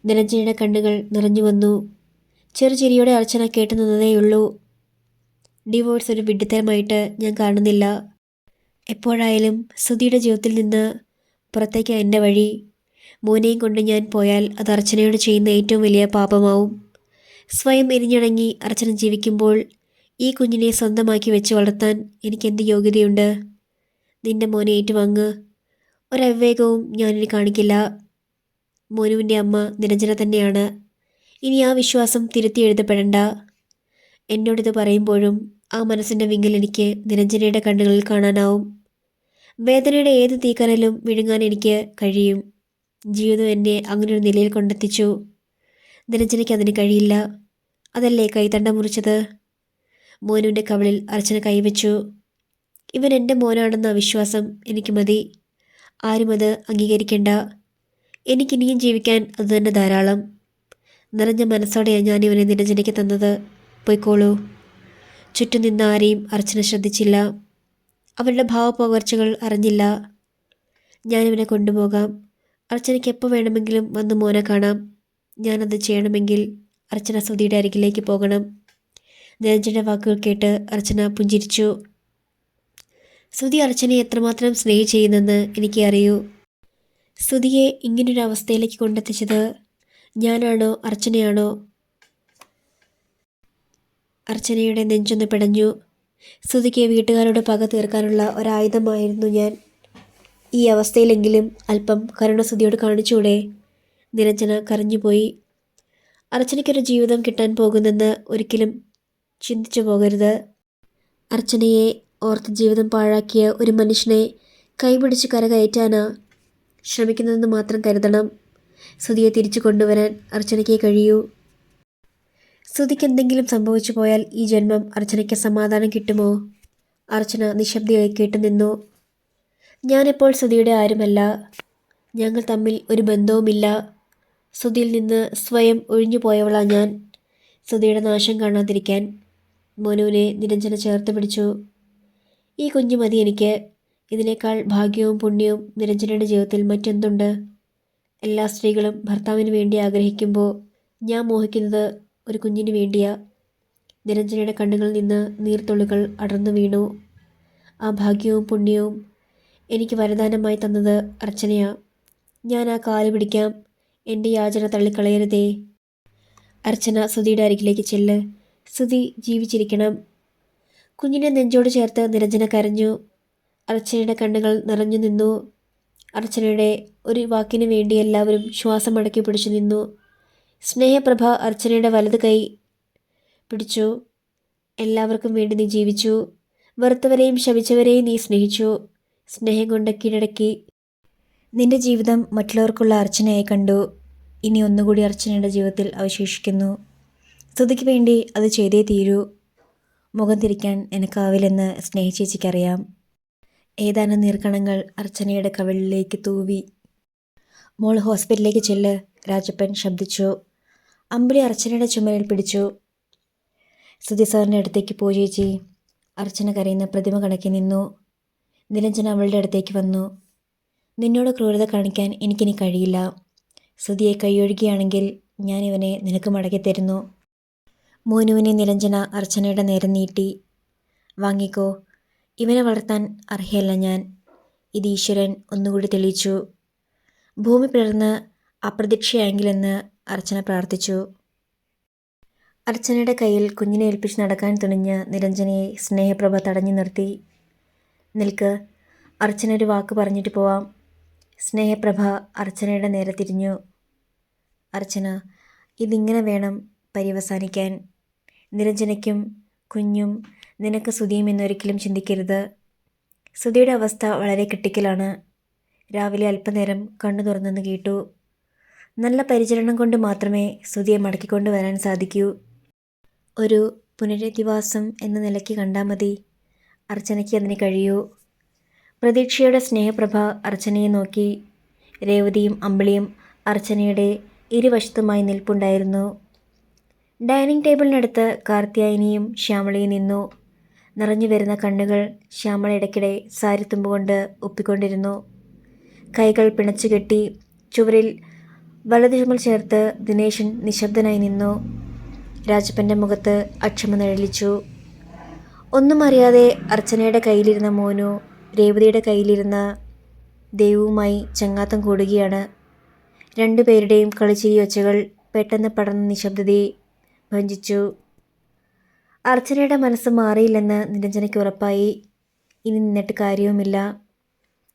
നിരഞ്ജനയുടെ കണ്ണുകൾ നിറഞ്ഞു വന്നു. ചെറുചിരിയോടെ അർച്ചന കേട്ടു നിന്നതേയുള്ളൂ. ഡിവോഴ്സ് ഒരു വിഡ്ഢിത്തരമായിട്ട് ഞാൻ കാണുന്നില്ല. എപ്പോഴായാലും സുധിയുടെ ജീവിതത്തിൽ നിന്ന് പുറത്തേക്ക് എൻ്റെ വഴി. മോനെയും കൊണ്ട് ഞാൻ പോയാൽ അത് അർച്ചനയോട് ചെയ്യുന്ന ഏറ്റവും വലിയ പാപമാവും. സ്വയം എരിഞ്ഞിണങ്ങി അർച്ചന ജീവിക്കുമ്പോൾ ഈ കുഞ്ഞിനെ സ്വന്തമാക്കി വെച്ച് വളർത്താൻ എനിക്കെന്ത് യോഗ്യതയുണ്ട്? നിന്റെ മോനെ ഏറ്റുവാങ്ങ്. ഒരവിവേകവും ഞാനിനി കാണിക്കില്ല. മോനുവിൻ്റെ അമ്മ നിരഞ്ജന തന്നെയാണ്. ഇനി ആ വിശ്വാസം തിരുത്തി എഴുതപ്പെടണ്ട. എന്നോടിത് പറയുമ്പോഴും ആ മനസ്സിൻ്റെ വിങ്ങൽ എനിക്ക് നിരഞ്ജനയുടെ കണ്ണുകളിൽ കാണാനാവും. വേദനയുടെ ഏത് തീക്കനലും വിഴുങ്ങാൻ എനിക്ക് കഴിയും. ജീവിതം എന്നെ അങ്ങനൊരു നിലയിൽ കൊണ്ടെത്തിച്ചു. നിരഞ്ജനയ്ക്ക് അതിന് കഴിയില്ല. അതല്ലേ കൈത്തണ്ട മുറിച്ചത്? മോനുവിൻ്റെ കവിളിൽ അർച്ചന കൈവച്ചു. ഇവൻ എൻ്റെ മോനാണെന്ന വിശ്വാസം എനിക്ക് മതി. ആരും അത് അംഗീകരിക്കേണ്ട. എനിക്കിനിയും ജീവിക്കാൻ അതുതന്നെ ധാരാളം. നിറഞ്ഞ മനസ്സോടെയാണ് ഞാൻ ഇവനെ നിരഞ്ജനയ്ക്ക് തന്നത്. പോയിക്കോളൂ. ചുറ്റും നിന്ന് ആരെയും അർച്ചന ശ്രദ്ധിച്ചില്ല. അവരുടെ ഭാവപകർച്ചകൾ അറിഞ്ഞില്ല. ഞാനിവനെ കൊണ്ടുപോകാം. അർച്ചനയ്ക്ക് എപ്പോൾ വേണമെങ്കിലും വന്ന് മോനെ കാണാം. ഞാനത് ചെയ്യണമെങ്കിൽ അർച്ചന സുധിയുടെ അരികിലേക്ക് പോകണം. നിരഞ്ജൻ്റെ വാക്കുകൾ കേട്ട് അർച്ചന പുഞ്ചിരിച്ചു. സുധി അർച്ചനയെ എത്രമാത്രം സ്നേഹിച്ചു ചെയ്യുന്നെന്ന് എനിക്ക് അറിയൂ. സ്തുതിയെ ഇങ്ങനൊരു അവസ്ഥയിലേക്ക് കൊണ്ടെത്തിച്ചത് ഞാനാണോ അർച്ചനയാണോ? അർച്ചനയുടെ നെഞ്ചൊന്ന് പിടഞ്ഞു. സ്തുതിക്ക് വീട്ടുകാരോട് പക തീർക്കാനുള്ള ഒരായുധമായിരുന്നു ഞാൻ. ഈ അവസ്ഥയിലെങ്കിലും അല്പം കരുണ സ്തുതിയോട് കാണിച്ചൂടെ? നിരഞ്ജന കരഞ്ഞുപോയി. അർച്ചനയ്ക്കൊരു ജീവിതം കിട്ടാൻ പോകുന്നെന്ന് ഒരിക്കലും ചിന്തിച്ചു പോകരുത്. അർച്ചനയെ ഓർത്ത് ജീവിതം പാഴാക്കിയ ഒരു മനുഷ്യനെ കൈപിടിച്ച് കരകയറ്റാനാ ശ്രമിക്കുന്നതെന്ന് മാത്രം കരുതണം. സ്തുതിയെ തിരിച്ചു കൊണ്ടുവരാൻ അർച്ചനയ്ക്ക് കഴിയൂ. സ്തുതിക്ക് എന്തെങ്കിലും സംഭവിച്ചു പോയാൽ ഈ ജന്മം അർച്ചനയ്ക്ക് സമാധാനം കിട്ടുമോ? അർച്ചന നിശബ്ദയായി കേട്ടുനിന്നു. ഞാനിപ്പോൾ സ്തുതിയുടെ ആരുമല്ല. ഞങ്ങൾ തമ്മിൽ ഒരു ബന്ധവുമില്ല. സ്തുതിയിൽ നിന്ന് സ്വയം ഒഴിഞ്ഞു പോയവളാ ഞാൻ. സ്തുതിയുടെ നാശം കാണാതിരിക്കാൻ മോനുവിനെ നിരഞ്ജന ചേർത്ത് പിടിച്ചു. ഈ കുഞ്ഞു മതി എനിക്ക്. ഇതിനേക്കാൾ ഭാഗ്യവും പുണ്യവും നിരഞ്ജനയുടെ ജീവിതത്തിൽ മറ്റെന്തുണ്ട്? എല്ലാ സ്ത്രീകളും ഭർത്താവിന് വേണ്ടി ആഗ്രഹിക്കുമ്പോൾ ഞാൻ മോഹിക്കുന്നത് ഒരു കുഞ്ഞിന് വേണ്ടിയാ. നിരഞ്ജനയുടെ കണ്ണുകളിൽ നിന്ന് നീർത്തുള്ളികൾ അടർന്നു വീണു. ആ ഭാഗ്യവും പുണ്യവും എനിക്ക് വരദാനമായി തന്നത് അർച്ചനയാ. ഞാൻ ആ കാല് പിടിക്കാം. എൻ്റെ യാചന തള്ളിക്കളയരുതേ. അർച്ചന സ്തുതിയുടെ അരികിലേക്ക് ചെല്ല്. സ്തുതി ജീവിച്ചിരിക്കണം. കുഞ്ഞിനെ നെഞ്ചോട് ചേർത്ത് നിരഞ്ജന കരഞ്ഞു. അർച്ചനയുടെ കണ്ണുകൾ നിറഞ്ഞു നിന്നു. അർച്ചനയുടെ ഒരു വാക്കിന് വേണ്ടി എല്ലാവരും ശ്വാസം അടക്കി പിടിച്ചു നിന്നു. സ്നേഹപ്രഭ അർച്ചനയുടെ വലത് കൈ പിടിച്ചു. എല്ലാവർക്കും വേണ്ടി നീ ജീവിച്ചു. വെറുത്തവരെയും ശപിച്ചവരെയും നീ സ്നേഹിച്ചു. സ്നേഹം കൊണ്ട് കീഴടക്കി. നിന്റെ ജീവിതം മറ്റുള്ളവർക്കുള്ള അർച്ചനയായി കണ്ടു. ഇനി ഒന്നുകൂടി അർച്ചനയുടെ ജീവിതത്തിൽ അവശേഷിക്കുന്നു. സ്തുതിക്ക് വേണ്ടി അത് ചെയ്തേ തീരൂ. മുഖം തിരിക്കാൻ എനിക്കാവില്ലെന്ന് സ്നേഹിച്ചേച്ചിക്കറിയാം. ഏതാനും നീർക്കണങ്ങൾ അർച്ചനയുടെ കവിളിലേക്ക് തൂവി. മോൾ ഹോസ്പിറ്റലിലേക്ക് ചെല്ല്, രാജപ്പൻ ശബ്ദിച്ചു. അമ്പിളി അർച്ചനയുടെ ചുമലിൽ പിടിച്ചു. സ്തുതി സാറിൻ്റെ അടുത്തേക്ക് പോ ചേച്ചി. അർച്ചന കരയുന്ന പ്രതിമ കണക്കി നിന്നു. നിരഞ്ജന അവളുടെ അടുത്തേക്ക് വന്നു. നിന്നോട് ക്രൂരത കാണിക്കാൻ എനിക്കിനി കഴിയില്ല. സ്തുതിയെ കൈയൊഴുകിയാണെങ്കിൽ ഞാൻ ഇവനെ നിനക്ക് മടക്കിത്തരുന്നു. മോനുവിനെ നിരഞ്ജന അർച്ചനയുടെ നേരെ നീട്ടി. വാങ്ങിക്കോ. ഇവനെ വളർത്താൻ അർഹയല്ല ഞാൻ. ഇത് ഈശ്വരൻ ഒന്നുകൂടി തെളിയിച്ചു. ഭൂമി പിളർന്ന് അപ്രതീക്ഷയായെങ്കിലെന്ന് അർച്ചന പ്രാർത്ഥിച്ചു. അർച്ചനയുടെ കയ്യിൽ കുഞ്ഞിനെ ഏൽപ്പിച്ച് നടക്കാൻ തുനിഞ്ഞ് നിരഞ്ജനയെ സ്നേഹപ്രഭ തടഞ്ഞു നിർത്തി. നിൽക്ക്, അർച്ചന ഒരു വാക്ക് പറഞ്ഞിട്ട് പോവാം. സ്നേഹപ്രഭ അർച്ചനയുടെ നേരെ തിരിഞ്ഞു. അർച്ചന, ഇതിങ്ങനെ വേണം പര്യവസാനിക്കാൻ. നിരഞ്ജനയ്ക്കും കുഞ്ഞും നിനക്ക് സ്തുതിയും എന്നൊരിക്കലും ചിന്തിക്കരുത്. സ്തുതിയുടെ അവസ്ഥ വളരെ ക്രിട്ടിക്കലാണ്. രാവിലെ അല്പനേരം കണ്ണു തുറന്നെന്ന് കേട്ടു. നല്ല പരിചരണം കൊണ്ട് മാത്രമേ സ്തുതിയെ മടക്കിക്കൊണ്ട് വരാൻ സാധിക്കൂ. ഒരു പുനരധിവാസം എന്ന നിലയ്ക്ക് കണ്ടാൽ മതി. അർച്ചനയ്ക്ക് അതിന് കഴിയൂ. പ്രതീക്ഷയുടെ സ്നേഹപ്രഭ അർച്ചനയെ നോക്കി. രേവതിയും അമ്പിളിയും അർച്ചനയുടെ ഇരുവശത്തുമായി നിൽപ്പുണ്ടായിരുന്നു. ഡൈനിങ് ടേബിളിനടുത്ത് കാർത്യായനിയും ശ്യാമളയും നിന്നു. നിറഞ്ഞു വരുന്ന കണ്ണുകൾ ശ്യാമള ഇടയ്ക്കിടെ സാരിത്തുമ്പുകൊണ്ട് ഒപ്പിക്കൊണ്ടിരുന്നു. കൈകൾ പിണച്ചുകെട്ടി ചുവരിൽ വലതു ചുമൽ ചേർത്ത് ദിനേശൻ നിശബ്ദനായി നിന്നു. രാജപ്പൻ്റെ മുഖത്ത് അക്ഷമ നിഴലിച്ചു. ഒന്നും അറിയാതെ അർച്ചനയുടെ കയ്യിലിരുന്ന മോനു രേവതിയുടെ കയ്യിലിരുന്ന ദേവുവുമായി ചങ്ങാത്തം കൂടുകയാണ്. രണ്ടുപേരുടെയും കളിച്ചിരി ഒച്ചകൾ പെട്ടെന്ന് പടർന്ന നിശബ്ദതയെ ഭഞ്ജിച്ചു. അർച്ചനയുടെ മനസ്സ് മാറിയില്ലെന്ന് നിരഞ്ജനയ്ക്ക് ഉറപ്പായി. ഇനി നിന്നിട്ട് കാര്യവുമില്ല.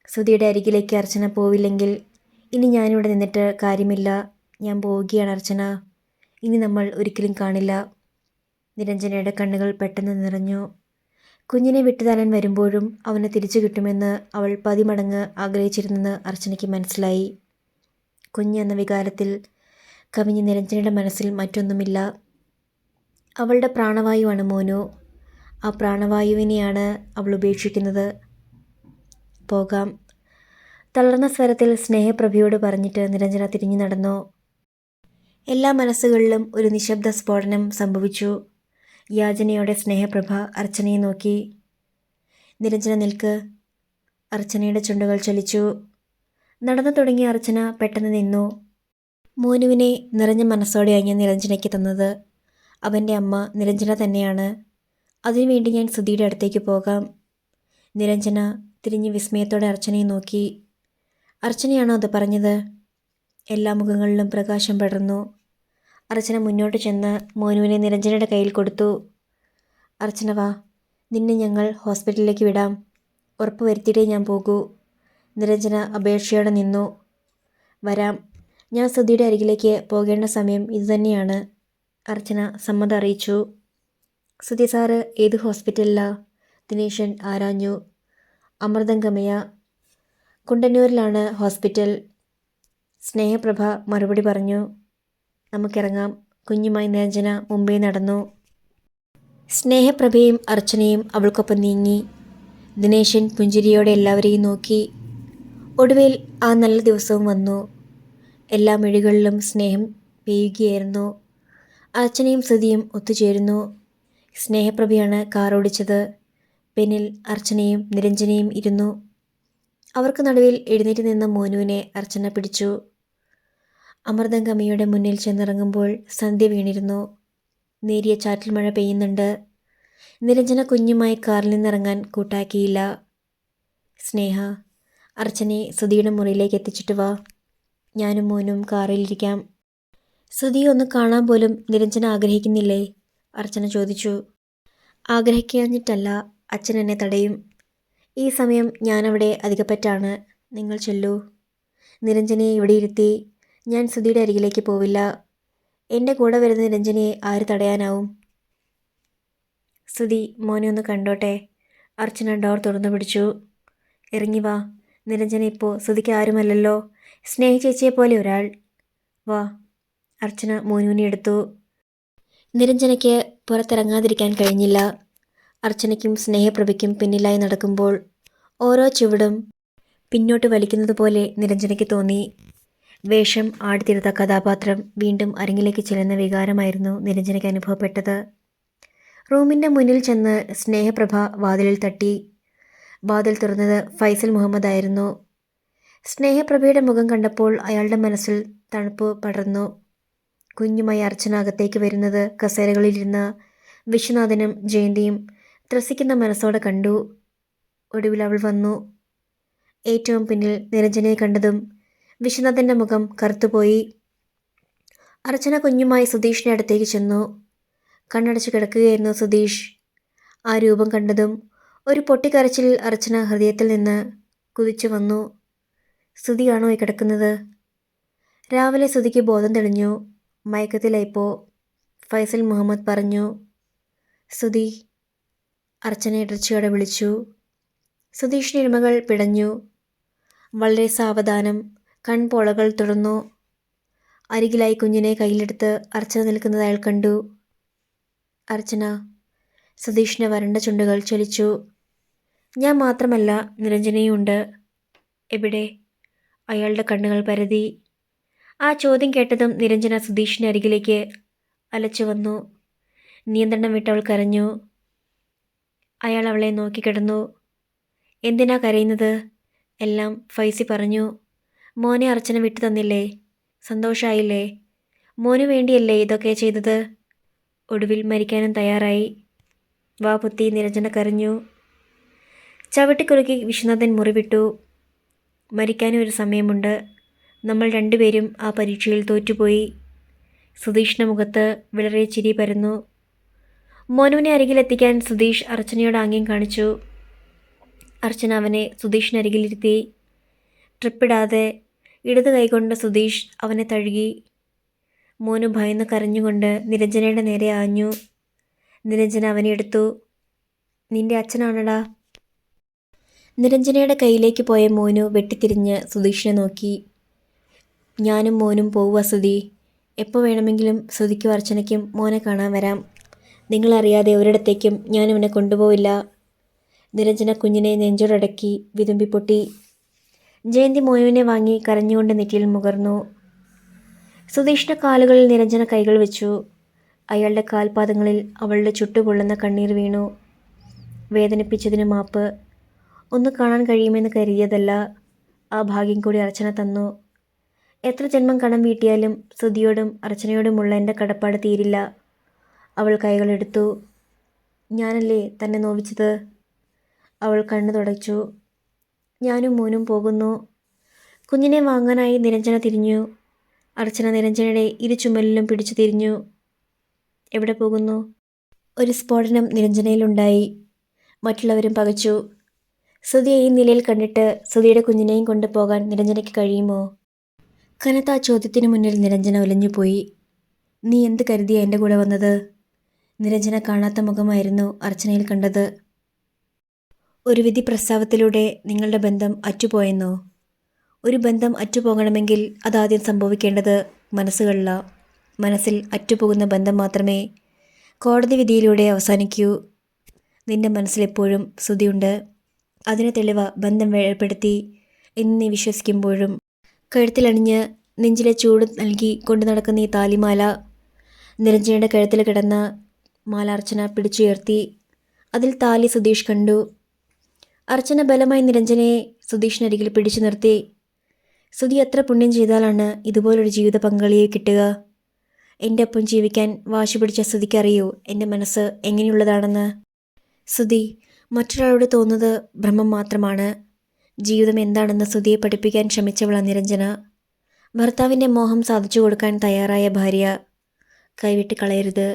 സ്തുതിയുടെ അരികിലേക്ക് അർച്ചന പോവില്ലെങ്കിൽ ഇനി ഞാനിവിടെ നിന്നിട്ട് കാര്യമില്ല. ഞാൻ പോവുകയാണ് അർച്ചന. ഇനി നമ്മൾ ഒരിക്കലും കാണില്ല. നിരഞ്ജനയുടെ കണ്ണുകൾ പെട്ടെന്ന് നിറഞ്ഞു. കുഞ്ഞിനെ വിട്ടുതരാൻ വരുമ്പോഴും അവനെ തിരിച്ചു കിട്ടുമെന്ന് അവൾ 10 മടങ്ങ് ആഗ്രഹിച്ചിരുന്നെന്ന് അർച്ചനയ്ക്ക് മനസ്സിലായി. കുഞ്ഞെന്ന വികാരത്തിൽ കവിഞ്ഞ നിരഞ്ജനയുടെ മനസ്സിൽ മറ്റൊന്നുമില്ല. അവളുടെ പ്രാണവായുവാണ് മോനു. ആ പ്രാണവായുവിനെയാണ് അവൾ ഉപേക്ഷിക്കുന്നത്. പോകാം. തളർന്ന സ്വരത്തിൽ സ്നേഹപ്രഭയോട് പറഞ്ഞിട്ട് നിരഞ്ജന തിരിഞ്ഞു നടന്നു. എല്ലാ മനസ്സുകളിലും ഒരു നിശബ്ദ സ്ഫോടനം സംഭവിച്ചു. യാചനയോടെ സ്നേഹപ്രഭ അർച്ചനയെ നോക്കി. നിരഞ്ജന നിൽക്ക്. അർച്ചനയുടെ ചുണ്ടുകൾ ചലിച്ചു. നടന്നു തുടങ്ങിയ അർച്ചന പെട്ടെന്ന് നിന്നു. മോനുവിനെ നിറഞ്ഞ മനസ്സോടെയാണ് ഞാൻ നിരഞ്ജനയ്ക്ക് തന്നത്. അവൻ്റെ അമ്മ നിരഞ്ജന തന്നെയാണ്. അതിനുവേണ്ടി ഞാൻ സ്തുതിയുടെ അടുത്തേക്ക് പോകാം. നിരഞ്ജന തിരിഞ്ഞ് വിസ്മയത്തോടെ അർച്ചനയെ നോക്കി. അർച്ചനയാണോ അത് പറഞ്ഞത്? എല്ലാ മുഖങ്ങളിലും പ്രകാശം പടർന്നു. അർച്ചന മുന്നോട്ട് ചെന്ന് മോനുവിനെ നിരഞ്ജനയുടെ കയ്യിൽ കൊടുത്തു. അർച്ചന വാ, നിന്നെ ഞങ്ങൾ ഹോസ്പിറ്റലിലേക്ക് വിടാം. ഉറപ്പ് വരുത്തിയിട്ടേ ഞാൻ പോകൂ. നിരഞ്ജന അപേക്ഷയോടെ നിന്നു. വരാം, ഞാൻ സുധിയുടെ അരികിലേക്ക് പോകേണ്ട സമയം ഇതുതന്നെയാണ്. അർച്ചന സമ്മതം അറിയിച്ചു. സുധി സാറ് ഏത് ഹോസ്പിറ്റലിലാ? ദിനേശൻ ആരാഞ്ഞു. അമൃതംഗമയ, കുണ്ടന്നൂരിലാണ് ഹോസ്പിറ്റൽ. സ്നേഹപ്രഭ മറുപടി പറഞ്ഞു. നമുക്കിറങ്ങാം. കുഞ്ഞുമായി നിരഞ്ജന മുമ്പേ നടന്നു. സ്നേഹപ്രഭയും അർച്ചനയും അവൾക്കൊപ്പം നീങ്ങി. ദിനേശൻ പുഞ്ചിരിയോടെ എല്ലാവരെയും നോക്കി. ഒടുവിൽ ആ നല്ല ദിവസവും വന്നു. എല്ലാ മിഴികളിലും സ്നേഹം പെയ്യുകയായിരുന്നു. അർച്ചനയും സുധിയും ഒത്തുചേരുന്നു. സ്നേഹപ്രഭയാണ് കാർ ഓടിച്ചത്. പിന്നിൽ അർച്ചനയും നിരഞ്ജനയും ഇരുന്നു. അവർക്ക് നടുവിൽ എഴുന്നേറ്റ് നിന്ന മോനുവിനെ അർച്ചന പിടിച്ചു. അമൃതംഗമയുടെ മുന്നിൽ ചെന്നിറങ്ങുമ്പോൾ സന്ധ്യ വീണിരുന്നു. നേരിയ ചാറ്റൽ മഴ പെയ്യുന്നുണ്ട്. നിരഞ്ജന കുഞ്ഞുമായി കാറിൽ നിന്നിറങ്ങാൻ കൂട്ടാക്കിയില്ല. സ്നേഹ, അർച്ചനയെ സുധിയുടെ മുറിയിലേക്ക് എത്തിച്ചിട്ട് വാ. ഞാനും മോനും കാറിലിരിക്കാം. സുധിയെ ഒന്ന് കാണാൻ പോലും നിരഞ്ജന ആഗ്രഹിക്കുന്നില്ലേ? അർച്ചന ചോദിച്ചു. ആഗ്രഹിക്കാഞ്ഞിട്ടല്ല, അച്ഛൻ എന്നെ തടയും. ഈ സമയം ഞാനവിടെ അധികപ്പറ്റാണ്. നിങ്ങൾ ചെല്ലൂ. നിരഞ്ജനയെ ഇവിടെ ഇരുത്തി ഞാൻ സുധിയുടെ അരികിലേക്ക് പോവില്ല. എൻ്റെ കൂടെ വരുന്ന നിരഞ്ജനയെ ആര് തടയാനാവും? സുധി മോനെ ഒന്ന് കണ്ടോട്ടെ. അർച്ചന ഡോർ തുറന്നു പിടിച്ചു. ഇറങ്ങി വാ. നിരഞ്ജന ഇപ്പോൾ സുധിക്ക് ആരുമല്ലല്ലോ, സ്നേഹ ചേച്ചിയെപ്പോലെ ഒരാൾ. വാ. അർച്ചന മോനുവിനെ എടുത്തു. നിരഞ്ജനയ്ക്ക് പുറത്തിറങ്ങാതിരിക്കാൻ കഴിഞ്ഞില്ല. അർച്ചനയ്ക്കും സ്നേഹപ്രഭയ്ക്കും പിന്നിലായി നടക്കുമ്പോൾ ഓരോ ചുവടും പിന്നോട്ട് വലിക്കുന്നത് പോലെ നിരഞ്ജനയ്ക്ക് തോന്നി. വേഷം ആടിത്തീർത്ത കഥാപാത്രം വീണ്ടും അരങ്ങിലേക്ക് ചെല്ലുന്ന വികാരമായിരുന്നു നിരഞ്ജനയ്ക്ക് അനുഭവപ്പെട്ടത്. റൂമിൻ്റെ മുന്നിൽ ചെന്ന് സ്നേഹപ്രഭ വാതിലിൽ തട്ടി. വാതിൽ തുറന്നത് ഫൈസൽ മുഹമ്മദ് ആയിരുന്നു. സ്നേഹപ്രഭയുടെ മുഖം കണ്ടപ്പോൾ അയാളുടെ മനസ്സിൽ തണുപ്പ് പടർന്നു. കുഞ്ഞുമായി അർച്ചന അകത്തേക്ക് വരുന്നത് കസേരകളിലിരുന്ന വിശ്വനാഥനും ജയന്തിയും ത്രസിക്കുന്ന മനസ്സോടെ കണ്ടു. ഒടുവിൽ അവൾ വന്നു. ഏറ്റവും പിന്നിൽ നിരഞ്ജനയെ കണ്ടതും വിശ്വനാഥൻ്റെ മുഖം കറുത്തുപോയി. അർച്ചന കുഞ്ഞുമായി സുധീഷിൻ്റെ അടുത്തേക്ക് ചെന്നു. കണ്ണടച്ച് കിടക്കുകയായിരുന്നു സുധീഷ്. ആ രൂപം കണ്ടതും ഒരു പൊട്ടിക്കരച്ചിൽ അർച്ചന ഹൃദയത്തിൽ നിന്ന് കുതിച്ചു വന്നു. സുധിയാണോ ഈ കിടക്കുന്നത്? രാവിലെ സുധിക്ക് ബോധം തെളിഞ്ഞു. മയക്കത്തിലായിപ്പോ, ഫൈസൽ മുഹമ്മദ് പറഞ്ഞു. സുധി, അർച്ചന ഇടർച്ചയോടെ വിളിച്ചു. സുധീഷിൻ്റെ ഇടുമകൾ പിടഞ്ഞു. വളരെ സാവധാനം കൺപോളകൾ തുറന്നു. അരികിലായി കുഞ്ഞിനെ കയ്യിലെടുത്ത് അർച്ചന നിൽക്കുന്നത് അയാൾ കണ്ടു. അർച്ചന. സുധീഷിൻ്റെ വരണ്ട ചുണ്ടുകൾ ചലിച്ചു. ഞാൻ മാത്രമല്ല, നിരഞ്ജനയുണ്ട്. എവിടെ? അയാളുടെ കണ്ണുകൾ പരതി. ആ ചോദ്യം കേട്ടതും നിരഞ്ജന സുധീഷിൻ്റെ അരികിലേക്ക് അലച്ചു വന്നു. നിയന്ത്രണം വിട്ടവൾ കരഞ്ഞു. അയാൾ അവളെ നോക്കിക്കിടന്നു. എന്തിനാ കരയുന്നത്? എല്ലാം ഫൈസി പറഞ്ഞു. മോനെ അർച്ചന വിട്ടു തന്നില്ലേ? സന്തോഷമായില്ലേ? മോനു വേണ്ടിയല്ലേ ഇതൊക്കെ ചെയ്തത്? ഒടുവിൽ മരിക്കാനും തയ്യാറായി. വാ പുത്തി, നിരഞ്ജന കരഞ്ഞു. ചവിട്ടിക്കുറുക്കി വിശ്വനാഥൻ മുറിവിട്ടു. മരിക്കാനും ഒരു സമയമുണ്ട്. നമ്മൾ രണ്ടുപേരും ആ പരീക്ഷയിൽ തോറ്റുപോയി. സുധീഷിൻ്റെ മുഖത്ത് വിളറിയ ചിരി പരന്നു. മോനുവിനെ അരികിലെത്തിക്കാൻ സുധീഷ് അർച്ചനയോട് ആംഗ്യം കാണിച്ചു. അർച്ചന അവനെ സുധീഷിനരികിലിരുത്തി. ട്രിപ്പിടാതെ ഇടത് കൈകൊണ്ട് സുധീഷ് അവനെ തഴുകി. മോനു ഭയന്ന് കരഞ്ഞുകൊണ്ട് നിരഞ്ജനയുടെ നേരെ ആഞ്ഞു. നിരഞ്ജന അവനെ എടുത്തു. നിന്റെ അച്ഛനാണടാ. നിരഞ്ജനയുടെ കയ്യിലേക്ക് പോയ മോനു വെട്ടിത്തിരിഞ്ഞ് സുധീഷിനെ നോക്കി. ഞാനും മോനും പോവുക സുധി. എപ്പോൾ വേണമെങ്കിലും സുധിക്കും അർച്ചനയ്ക്കും മോനെ കാണാൻ വരാം. നിങ്ങളറിയാതെ ഒരിടത്തേക്കും ഞാനിവനെ കൊണ്ടുപോവില്ല. നിരഞ്ജന കുഞ്ഞിനെ നെഞ്ചോടടക്കി വിതുമ്പിപ്പൊട്ടി. ജയന്തി മോനുവിനെ വാങ്ങി കരഞ്ഞുകൊണ്ട് നെറ്റിയിൽ മുകർന്നു. സുധീഷിൻ്റെ കാലുകളിൽ നിരഞ്ജന കൈകൾ വെച്ചു. അയാളുടെ കാൽപാദങ്ങളിൽ അവളുടെ ചുട്ടുപൊള്ളുന്ന കണ്ണീർ വീണു. വേദനിപ്പിച്ചതിന് മാപ്പ്. ഒന്ന് കാണാൻ കഴിയുമെന്ന് കരുതിയതല്ല. ആ ഭാഗ്യം കൂടി അർച്ചന തന്നു. എത്ര ജന്മം കടം വീട്ടിയാലും സുധിയോടും അർച്ചനയോടുമുള്ള എൻ്റെ കടപ്പാട് തീരില്ല. അവൾ കൈകളെടുത്തു. ഞാനല്ലേ തന്നെ നോവിച്ചത്? അവൾ കണ്ണു തുടച്ചു. ഞാനും മോനും പോകുന്നു. കുഞ്ഞിനെ വാങ്ങാനായി നിരഞ്ജന തിരിഞ്ഞു. അർച്ചന നിരഞ്ജനയുടെ ഇരു ചുമലിലും പിടിച്ചു തിരിഞ്ഞു. എവിടെ പോകുന്നു? ഒരു സ്ഫോടനം നിരഞ്ജനയിലുണ്ടായി. മറ്റുള്ളവരും പകച്ചു. സുധിയെ ഈ നിലയിൽ കണ്ടിട്ട് സുധിയുടെ കുഞ്ഞിനെയും കൊണ്ട് പോകാൻ നിരഞ്ജനയ്ക്ക് കഴിയുമോ? കനത്ത ആ ചോദ്യത്തിനു മുന്നിൽ നിരഞ്ജന ഉലഞ്ഞുപോയി. നീ എന്ത് കരുതിയാ എൻ്റെ കൂടെ വന്നത്? നിരഞ്ജന കാണാത്ത മുഖമായിരുന്നു അർച്ചനയിൽ കണ്ടത്. ഒരു വിധി പ്രസ്താവത്തിലൂടെ നിങ്ങളുടെ ബന്ധം അറ്റുപോയെന്നോ? ഒരു ബന്ധം അറ്റുപോകണമെങ്കിൽ അതാദ്യം സംഭവിക്കേണ്ടത് മനസ്സുകളില. മനസ്സിൽ അറ്റുപോകുന്ന ബന്ധം മാത്രമേ കോടതി വിധിയിലൂടെ അവസാനിക്കൂ. നിന്റെ മനസ്സിലെപ്പോഴും സുധിയുണ്ട്. അതിന് തെളിവ ബന്ധം വേർപ്പെടുത്തി എന്ന് നീ വിശ്വസിക്കുമ്പോഴും കഴുത്തിലണിഞ്ഞ് നെഞ്ചിലെ ചൂട് നൽകി കൊണ്ടു നടക്കുന്ന ഈ താലിമാല. നിരഞ്ജനയുടെ കഴുത്തിൽ കിടന്ന മാല അർച്ചന പിടിച്ചുയർത്തി. അതിൽ താലി സുധീഷ് കണ്ടു. അർച്ചന ബലമായി നിരഞ്ജനയെ സുധീഷിനരികിൽ പിടിച്ചു നിർത്തി. സുധി എത്ര പുണ്യം ചെയ്താലാണ് ഇതുപോലൊരു ജീവിത പങ്കാളിയെ കിട്ടുക? എൻ്റെ ഒപ്പം ജീവിക്കാൻ വാശി പിടിച്ച സുധിക്കറിയൂ എൻ്റെ മനസ്സ് എങ്ങനെയുള്ളതാണെന്ന്. സുധി, മറ്റൊരാളോട് തോന്നുന്നത് ഭ്രമം മാത്രമാണ്. ജീവിതം എന്താണെന്ന് സുധിയെ പഠിപ്പിക്കാൻ ശ്രമിച്ചവളാ നിരഞ്ജന. ഭർത്താവിൻ്റെ മോഹം സാധിച്ചു കൊടുക്കാൻ തയ്യാറായ ഭാര്യ. കൈവിട്ട് കളയരുത്.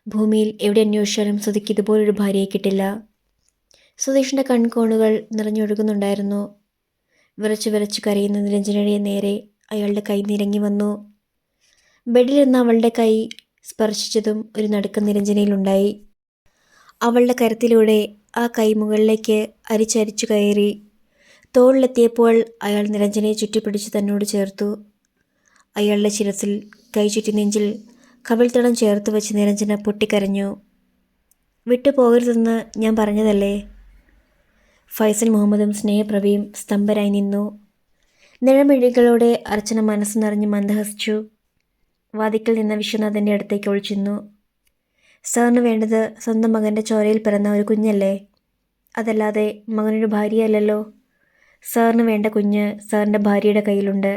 ഭൂമിയിൽ എവിടെ അന്വേഷിച്ചാലും സുധിക്ക് ഇതുപോലൊരു ഭാര്യയെ കിട്ടില്ല. സുധീഷിൻ്റെ കൺകോണുകൾ നിറഞ്ഞൊഴുകുന്നുണ്ടായിരുന്നു. വിറച്ചു വിറച്ചു കരയുന്ന നിരഞ്ജനയുടെ നേരെ അയാളുടെ കൈ നിരങ്ങി വന്നു. ബെഡിലിരുന്ന അവളുടെ കൈ സ്പർശിച്ചതും ഒരു നടുക്കം നിരഞ്ജനയിലുണ്ടായി. അവളുടെ കരത്തിലൂടെ ആ കൈ മുകളിലേക്ക് അരിച്ചരിച്ചു കയറി. തോളിലെത്തിയപ്പോൾ അയാൾ നിരഞ്ജനയെ ചുറ്റിപ്പിടിച്ച് തന്നോട് ചേർത്തു. അയാളുടെ ശിരസിൽ കൈ ചുറ്റി നെഞ്ചിൽ കവിൾത്തടം ചേർത്ത് വെച്ച് നിരഞ്ജന പൊട്ടിക്കരഞ്ഞു. വിട്ടുപോകരുതെന്ന് ഞാൻ പറഞ്ഞതല്ലേ? ഫൈസൽ മുഹമ്മദും സ്നേഹപ്രഭയും സ്തംഭരായി നിന്നു. നിഴമിഴികളോടെ അർച്ചന മനസ്സ് നിറഞ്ഞ് മന്ദഹസിച്ചു. വാതിക്കൽ നിന്ന വിശ്വനാഥൻ്റെ അടുത്തേക്ക് ഒളിച്ചിരുന്നു. സാറിന് വേണ്ടത് സ്വന്തം മകൻ്റെ ചോരയിൽ പിറന്ന ഒരു കുഞ്ഞല്ലേ? അതല്ലാതെ മകനൊരു ഭാര്യയല്ലല്ലോ. സാറിന് വേണ്ട കുഞ്ഞ് സാറിൻ്റെ ഭാര്യയുടെ കയ്യിലുണ്ട്.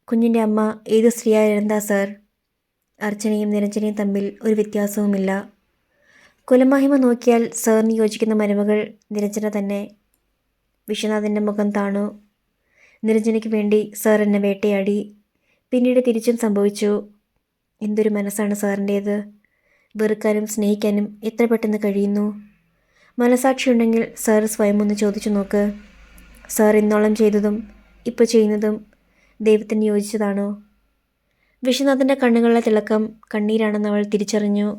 കുഞ്ഞിൻ്റെ അമ്മ ഏതു സ്ത്രീയായിരുന്നാ സാർ? അർച്ചനയും നിരഞ്ജനയും തമ്മിൽ ഒരു വ്യത്യാസവുമില്ല. കുലമഹിമ നോക്കിയാൽ സാറിന് യോജിക്കുന്ന മരുമകൾ നിരഞ്ജന തന്നെ. വിശ്വനാഥൻ്റെ മുഖം താണു. നിരഞ്ജനയ്ക്ക് വേണ്ടി സാർ എന്നെ വേട്ടയാടി. പിന്നീട് തിരിച്ചും സംഭവിച്ചു. എന്തൊരു മനസ്സാണ് സാറിൻ്റേത്. വെറുക്കാനും സ്നേഹിക്കാനും എത്ര പെട്ടെന്ന് കഴിയുന്നു. മനസാക്ഷിയുണ്ടെങ്കിൽ സാർ സ്വയം ഒന്ന് ചോദിച്ചു നോക്ക്. സാർ ഇന്നോളം ചെയ്തതും ഇപ്പോൾ ചെയ്യുന്നതും ദൈവത്തിന് യോജിച്ചതാണോ? വിശ്വനാഥൻ്റെ കണ്ണുകളിലെ തിളക്കം കണ്ണീരാണെന്ന് അവൾ തിരിച്ചറിഞ്ഞു.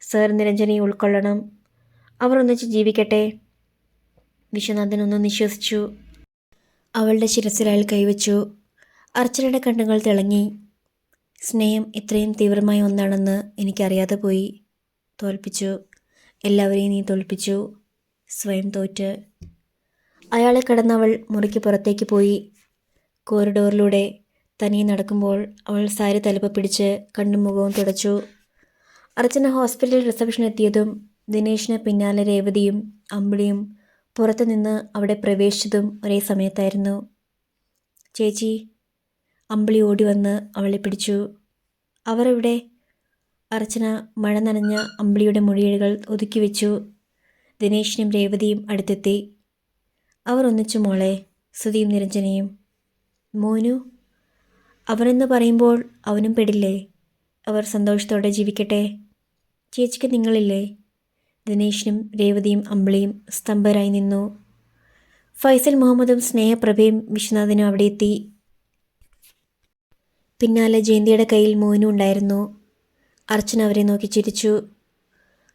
സാർ നിരഞ്ജനയെ ഉൾക്കൊള്ളണം. അവർ ഒന്നിച്ച് ജീവിക്കട്ടെ. വിശ്വനാഥൻ ഒന്ന് നിശ്വസിച്ചു. അവളുടെ ശിരസിൽ അയാൾ കൈവച്ചു. അർച്ചനയുടെ കണ്ണുകൾ തിളങ്ങി. സ്നേഹം ഇത്രയും തീവ്രമായ ഒന്നാണെന്ന് എനിക്കറിയാതെ പോയി. തോൽപ്പിച്ചു. എല്ലാവരെയും നീ തോൽപ്പിച്ചു. സ്വയം തോറ്റ്. അയാളെ കടന്നവൾ മുറിക്ക് പുറത്തേക്ക് പോയി. കോറിഡോറിലൂടെ തനിയെ നടക്കുമ്പോൾ അവൾ സാരി തലപ്പ് പിടിച്ച് കണ്ണും മുഖവും തുടച്ചു. അർച്ചന ഹോസ്പിറ്റൽ റിസപ്ഷനെത്തിയതും ദിനേശിന് പിന്നാലെ രേവതിയും അമ്പിളിയും പുറത്തുനിന്ന് അവിടെ പ്രവേശിച്ചതും ഒരേ സമയത്തായിരുന്നു. ചേച്ചി, അമ്പിളി ഓടി വന്ന് അവളെ പിടിച്ചു. അവർ എവിടെ? അർച്ചന മഴ നനഞ്ഞ അമ്പിളിയുടെ മൊഴികൾ ഒതുക്കി വെച്ചു. ദിനേശിനും രേവതിയും അടുത്തെത്തി. അവർ ഒന്നിച്ചു മോളെ, സുധിയും നിരഞ്ജനയും. മോനു? അവനെന്ന് പറയുമ്പോൾ അവനും പെടില്ലേ? അവർ സന്തോഷത്തോടെ ജീവിക്കട്ടെ. ചേച്ചിക്ക് നിങ്ങളില്ലേ? ദിനേശിനും രേവതിയും അമ്പിളിയും സ്തംഭരായി നിന്നു. ഫൈസൽ മുഹമ്മദും സ്നേഹപ്രഭയും വിശ്വനാഥനും അവിടെ എത്തി. പിന്നാലെ ജയന്തിയുടെ കയ്യിൽ മോനും ഉണ്ടായിരുന്നു. അർച്ചന അവരെ നോക്കി ചിരിച്ചു.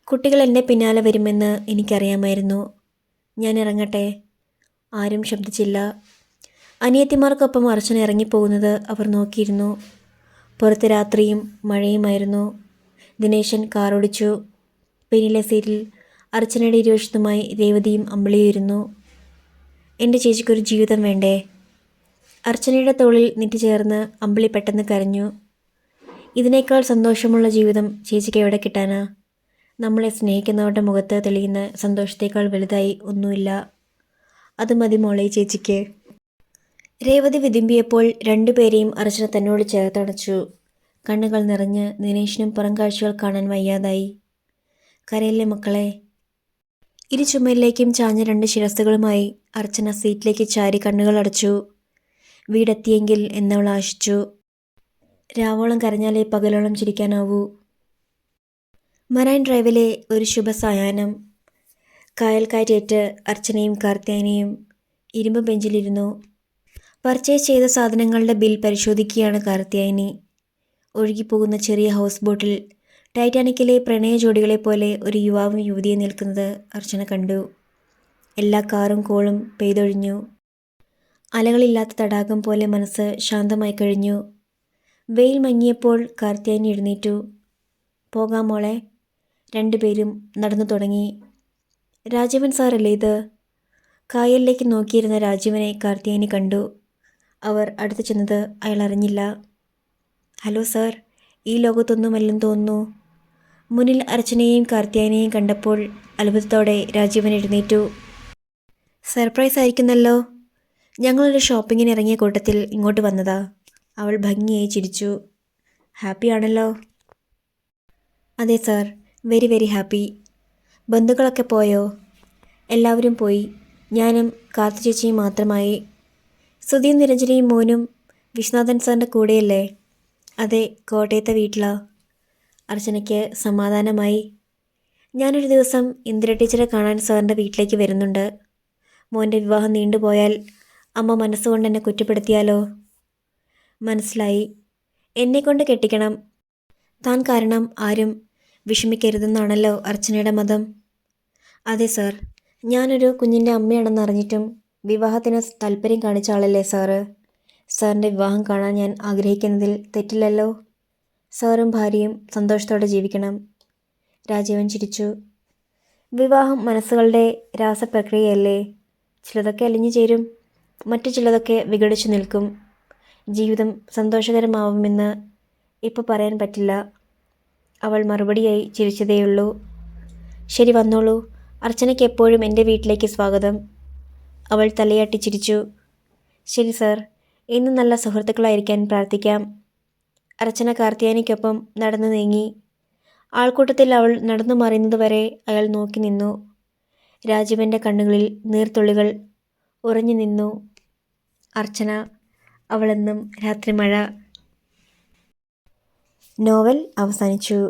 കുട്ടികൾ എൻ്റെ പിന്നാലെ വരുമെന്ന് എനിക്കറിയാമായിരുന്നു. ഞാൻ ഇറങ്ങട്ടെ. ആരും ശബ്ദിച്ചില്ല. അനിയത്തിമാർക്കൊപ്പം അർച്ചന ഇറങ്ങിപ്പോകുന്നത് അവർ നോക്കിയിരുന്നു. പുറത്ത് രാത്രിയും മഴയുമായിരുന്നു. ദിനേശൻ കാറോടിച്ചു. പിന്നിലെ സീറ്റിൽ അർച്ചനയുടെ ഇരുവശത്തുമായി രേവതിയും അമ്പിളിയും ഇരുന്നു. എൻ്റെ ചേച്ചിക്കൊരു ജീവിതം വേണ്ടേ? അർച്ചനയുടെ തോളിൽ നെറ്റി ചേർന്ന് അമ്പിളി പെട്ടെന്ന് കരഞ്ഞു. ഇതിനേക്കാൾ സന്തോഷമുള്ള ജീവിതം ചേച്ചിക്ക് എവിടെ കിട്ടാനാ? നമ്മളെ സ്നേഹിക്കുന്നവരുടെ മുഖത്ത് തെളിയുന്ന സന്തോഷത്തേക്കാൾ വലുതായി ഒന്നുമില്ല. അത് മതി മോളെ ചേച്ചിക്ക്. രേവതി വിതുമ്പിയപ്പോൾ രണ്ടുപേരെയും അർച്ചന തന്നോട് ചേർത്തണച്ചു. കണ്ണുകൾ നിറഞ്ഞ് ദിനേശിനും പുറം കാഴ്ചകൾ കാണാൻ വയ്യാതായി. കരയില്ലേ മക്കളെ? ഇരു ചുമരിലേക്കും ചാഞ്ഞ 2 ശിരസ്സുകളുമായി അർച്ചന സീറ്റിലേക്ക് ചാരി കണ്ണുകൾ അടച്ചു. വീടെത്തിയെങ്കിൽ എന്നവൾ ആശിച്ചു. രാവോളം കരഞ്ഞാലേ പകലോളം ചിരിക്കാനാവൂ. മറൈൻ ഡ്രൈവിലെ ഒരു ശുഭസായാഹ്നം. കായൽക്കാറ്റേറ്റ് അർച്ചനയും കാർത്യായനിയും ഇരുമ്പ് ബെഞ്ചിലിരുന്നു. പർച്ചേസ് ചെയ്ത സാധനങ്ങളുടെ ബിൽ പരിശോധിക്കുകയാണ് കാർത്യായനി. ഒഴുകിപ്പോകുന്ന ചെറിയ ഹൗസ് ബോട്ടിൽ ടൈറ്റാനിക്കിലെ പ്രണയ ജോഡികളെ പോലെ ഒരു യുവാവും യുവതിയും നിൽക്കുന്നത് അർച്ചന കണ്ടു. എല്ലാ കാറും കോളും പെയ്തൊഴിഞ്ഞു. അലകളില്ലാത്ത തടാകം പോലെ മനസ്സ് ശാന്തമായി കഴിഞ്ഞു. വെയിൽ മങ്ങിയപ്പോൾ കാർത്യായനി എഴുന്നേറ്റു. പോകാം മോളെ. 2 പേരും നടന്നു തുടങ്ങി. രാജീവൻ സാറല്ലേ ഇത്? കായലിലേക്ക് നോക്കിയിരുന്ന രാജീവനെ കാർത്യായനി കണ്ടു. അവർ അടുത്ത് ചെന്നത് അയാൾ അറിഞ്ഞില്ല. ഹലോ സാർ, ഈ ലോകത്തൊന്നുമല്ലെന്ന് തോന്നുന്നു. മുന്നിൽ അർച്ചനയെയും കാർത്യായനിയെയും കണ്ടപ്പോൾ അത്ഭുതത്തോടെ രാജീവൻ എഴുന്നേറ്റു. സർപ്രൈസ് ആയിരിക്കുന്നല്ലോ. ഞങ്ങളൊരു ഷോപ്പിങ്ങിന് ഇറങ്ങിയ കൂട്ടത്തിൽ ഇങ്ങോട്ട് വന്നതാ. അവൾ ഭംഗിയായി ചിരിച്ചു. ഹാപ്പി ആണല്ലോ? അതെ സാർ, വെരി വെരി ഹാപ്പി. ബന്ധുക്കളൊക്കെ പോയോ? എല്ലാവരും പോയി. ഞാനും കാർത്തു ചേച്ചിയും മാത്രമായി. സുധിയും നിരഞ്ജനയും മോനും വിശ്വനാഥൻ സാറിൻ്റെ കൂടെയല്ലേ? അതെ, കോട്ടയത്തെ വീട്ടിലാ. അർച്ചനയ്ക്ക് സമാധാനമായി. ഞാനൊരു ദിവസം ഇന്ദിര ടീച്ചറെ കാണാൻ സാറിൻ്റെ വീട്ടിലേക്ക് വരുന്നുണ്ട്. മോൻ്റെ വിവാഹം നീണ്ടുപോയാൽ അമ്മ മനസ്സുകൊണ്ട് എന്നെ കുറ്റപ്പെടുത്തിയാലോ? മനസ്സിലായി. എന്നെക്കൊണ്ട് കെട്ടിക്കണം. താൻ കാരണം ആരും വിഷമിക്കരുതെന്നാണല്ലോ അർച്ചനയുടെ മതം. അതെ സാർ, ഞാനൊരു കുഞ്ഞിൻ്റെ അമ്മയാണെന്ന് അറിഞ്ഞിട്ടും വിവാഹത്തിന് താല്പര്യം കാണിച്ച ആളല്ലേ സാറ്. സാറിൻ്റെ വിവാഹം കാണാൻ ഞാൻ ആഗ്രഹിക്കുന്നതിൽ തെറ്റില്ലല്ലോ. സാറും ഭാര്യയും സന്തോഷത്തോടെ ജീവിക്കണം. രാജീവൻ ചിരിച്ചു. വിവാഹം മനസ്സുകളുടെ രാസപ്രക്രിയയല്ലേ. ചിലതൊക്കെ അലിഞ്ഞു ചേരും, മറ്റു ചിലതൊക്കെ വിഘടിച്ചു നിൽക്കും. ജീവിതം സന്തോഷകരമാവുമെന്ന് ഇപ്പോൾ പറയാൻ പറ്റില്ല. അവൾ മറുപടിയായി ചിരിച്ചതേയുള്ളൂ. ശരി, വന്നോളൂ. അർച്ചനയ്ക്ക് എപ്പോഴും എൻ്റെ വീട്ടിലേക്ക് സ്വാഗതം. അവൾ തലയാട്ടി ചിരിച്ചു. ശരി സാർ, ഇന്ന് നല്ല സുഹൃത്തുക്കളായിരിക്കാൻ പ്രാർത്ഥിക്കാം. അർച്ചന കാർത്യായനിക്കൊപ്പം നടന്നു നീങ്ങി. ആൾക്കൂട്ടത്തിൽ അവൾ നടന്നു മറിയുന്നതുവരെ അയാൾ നോക്കി നിന്നു. രാജീവൻ്റെ കണ്ണുകളിൽ നീർത്തുള്ളികൾ ഉറഞ്ഞു നിന്നു. അർച്ചന, അവളെന്നും രാത്രിമഴ. നോവൽ അവസാനിച്ചു.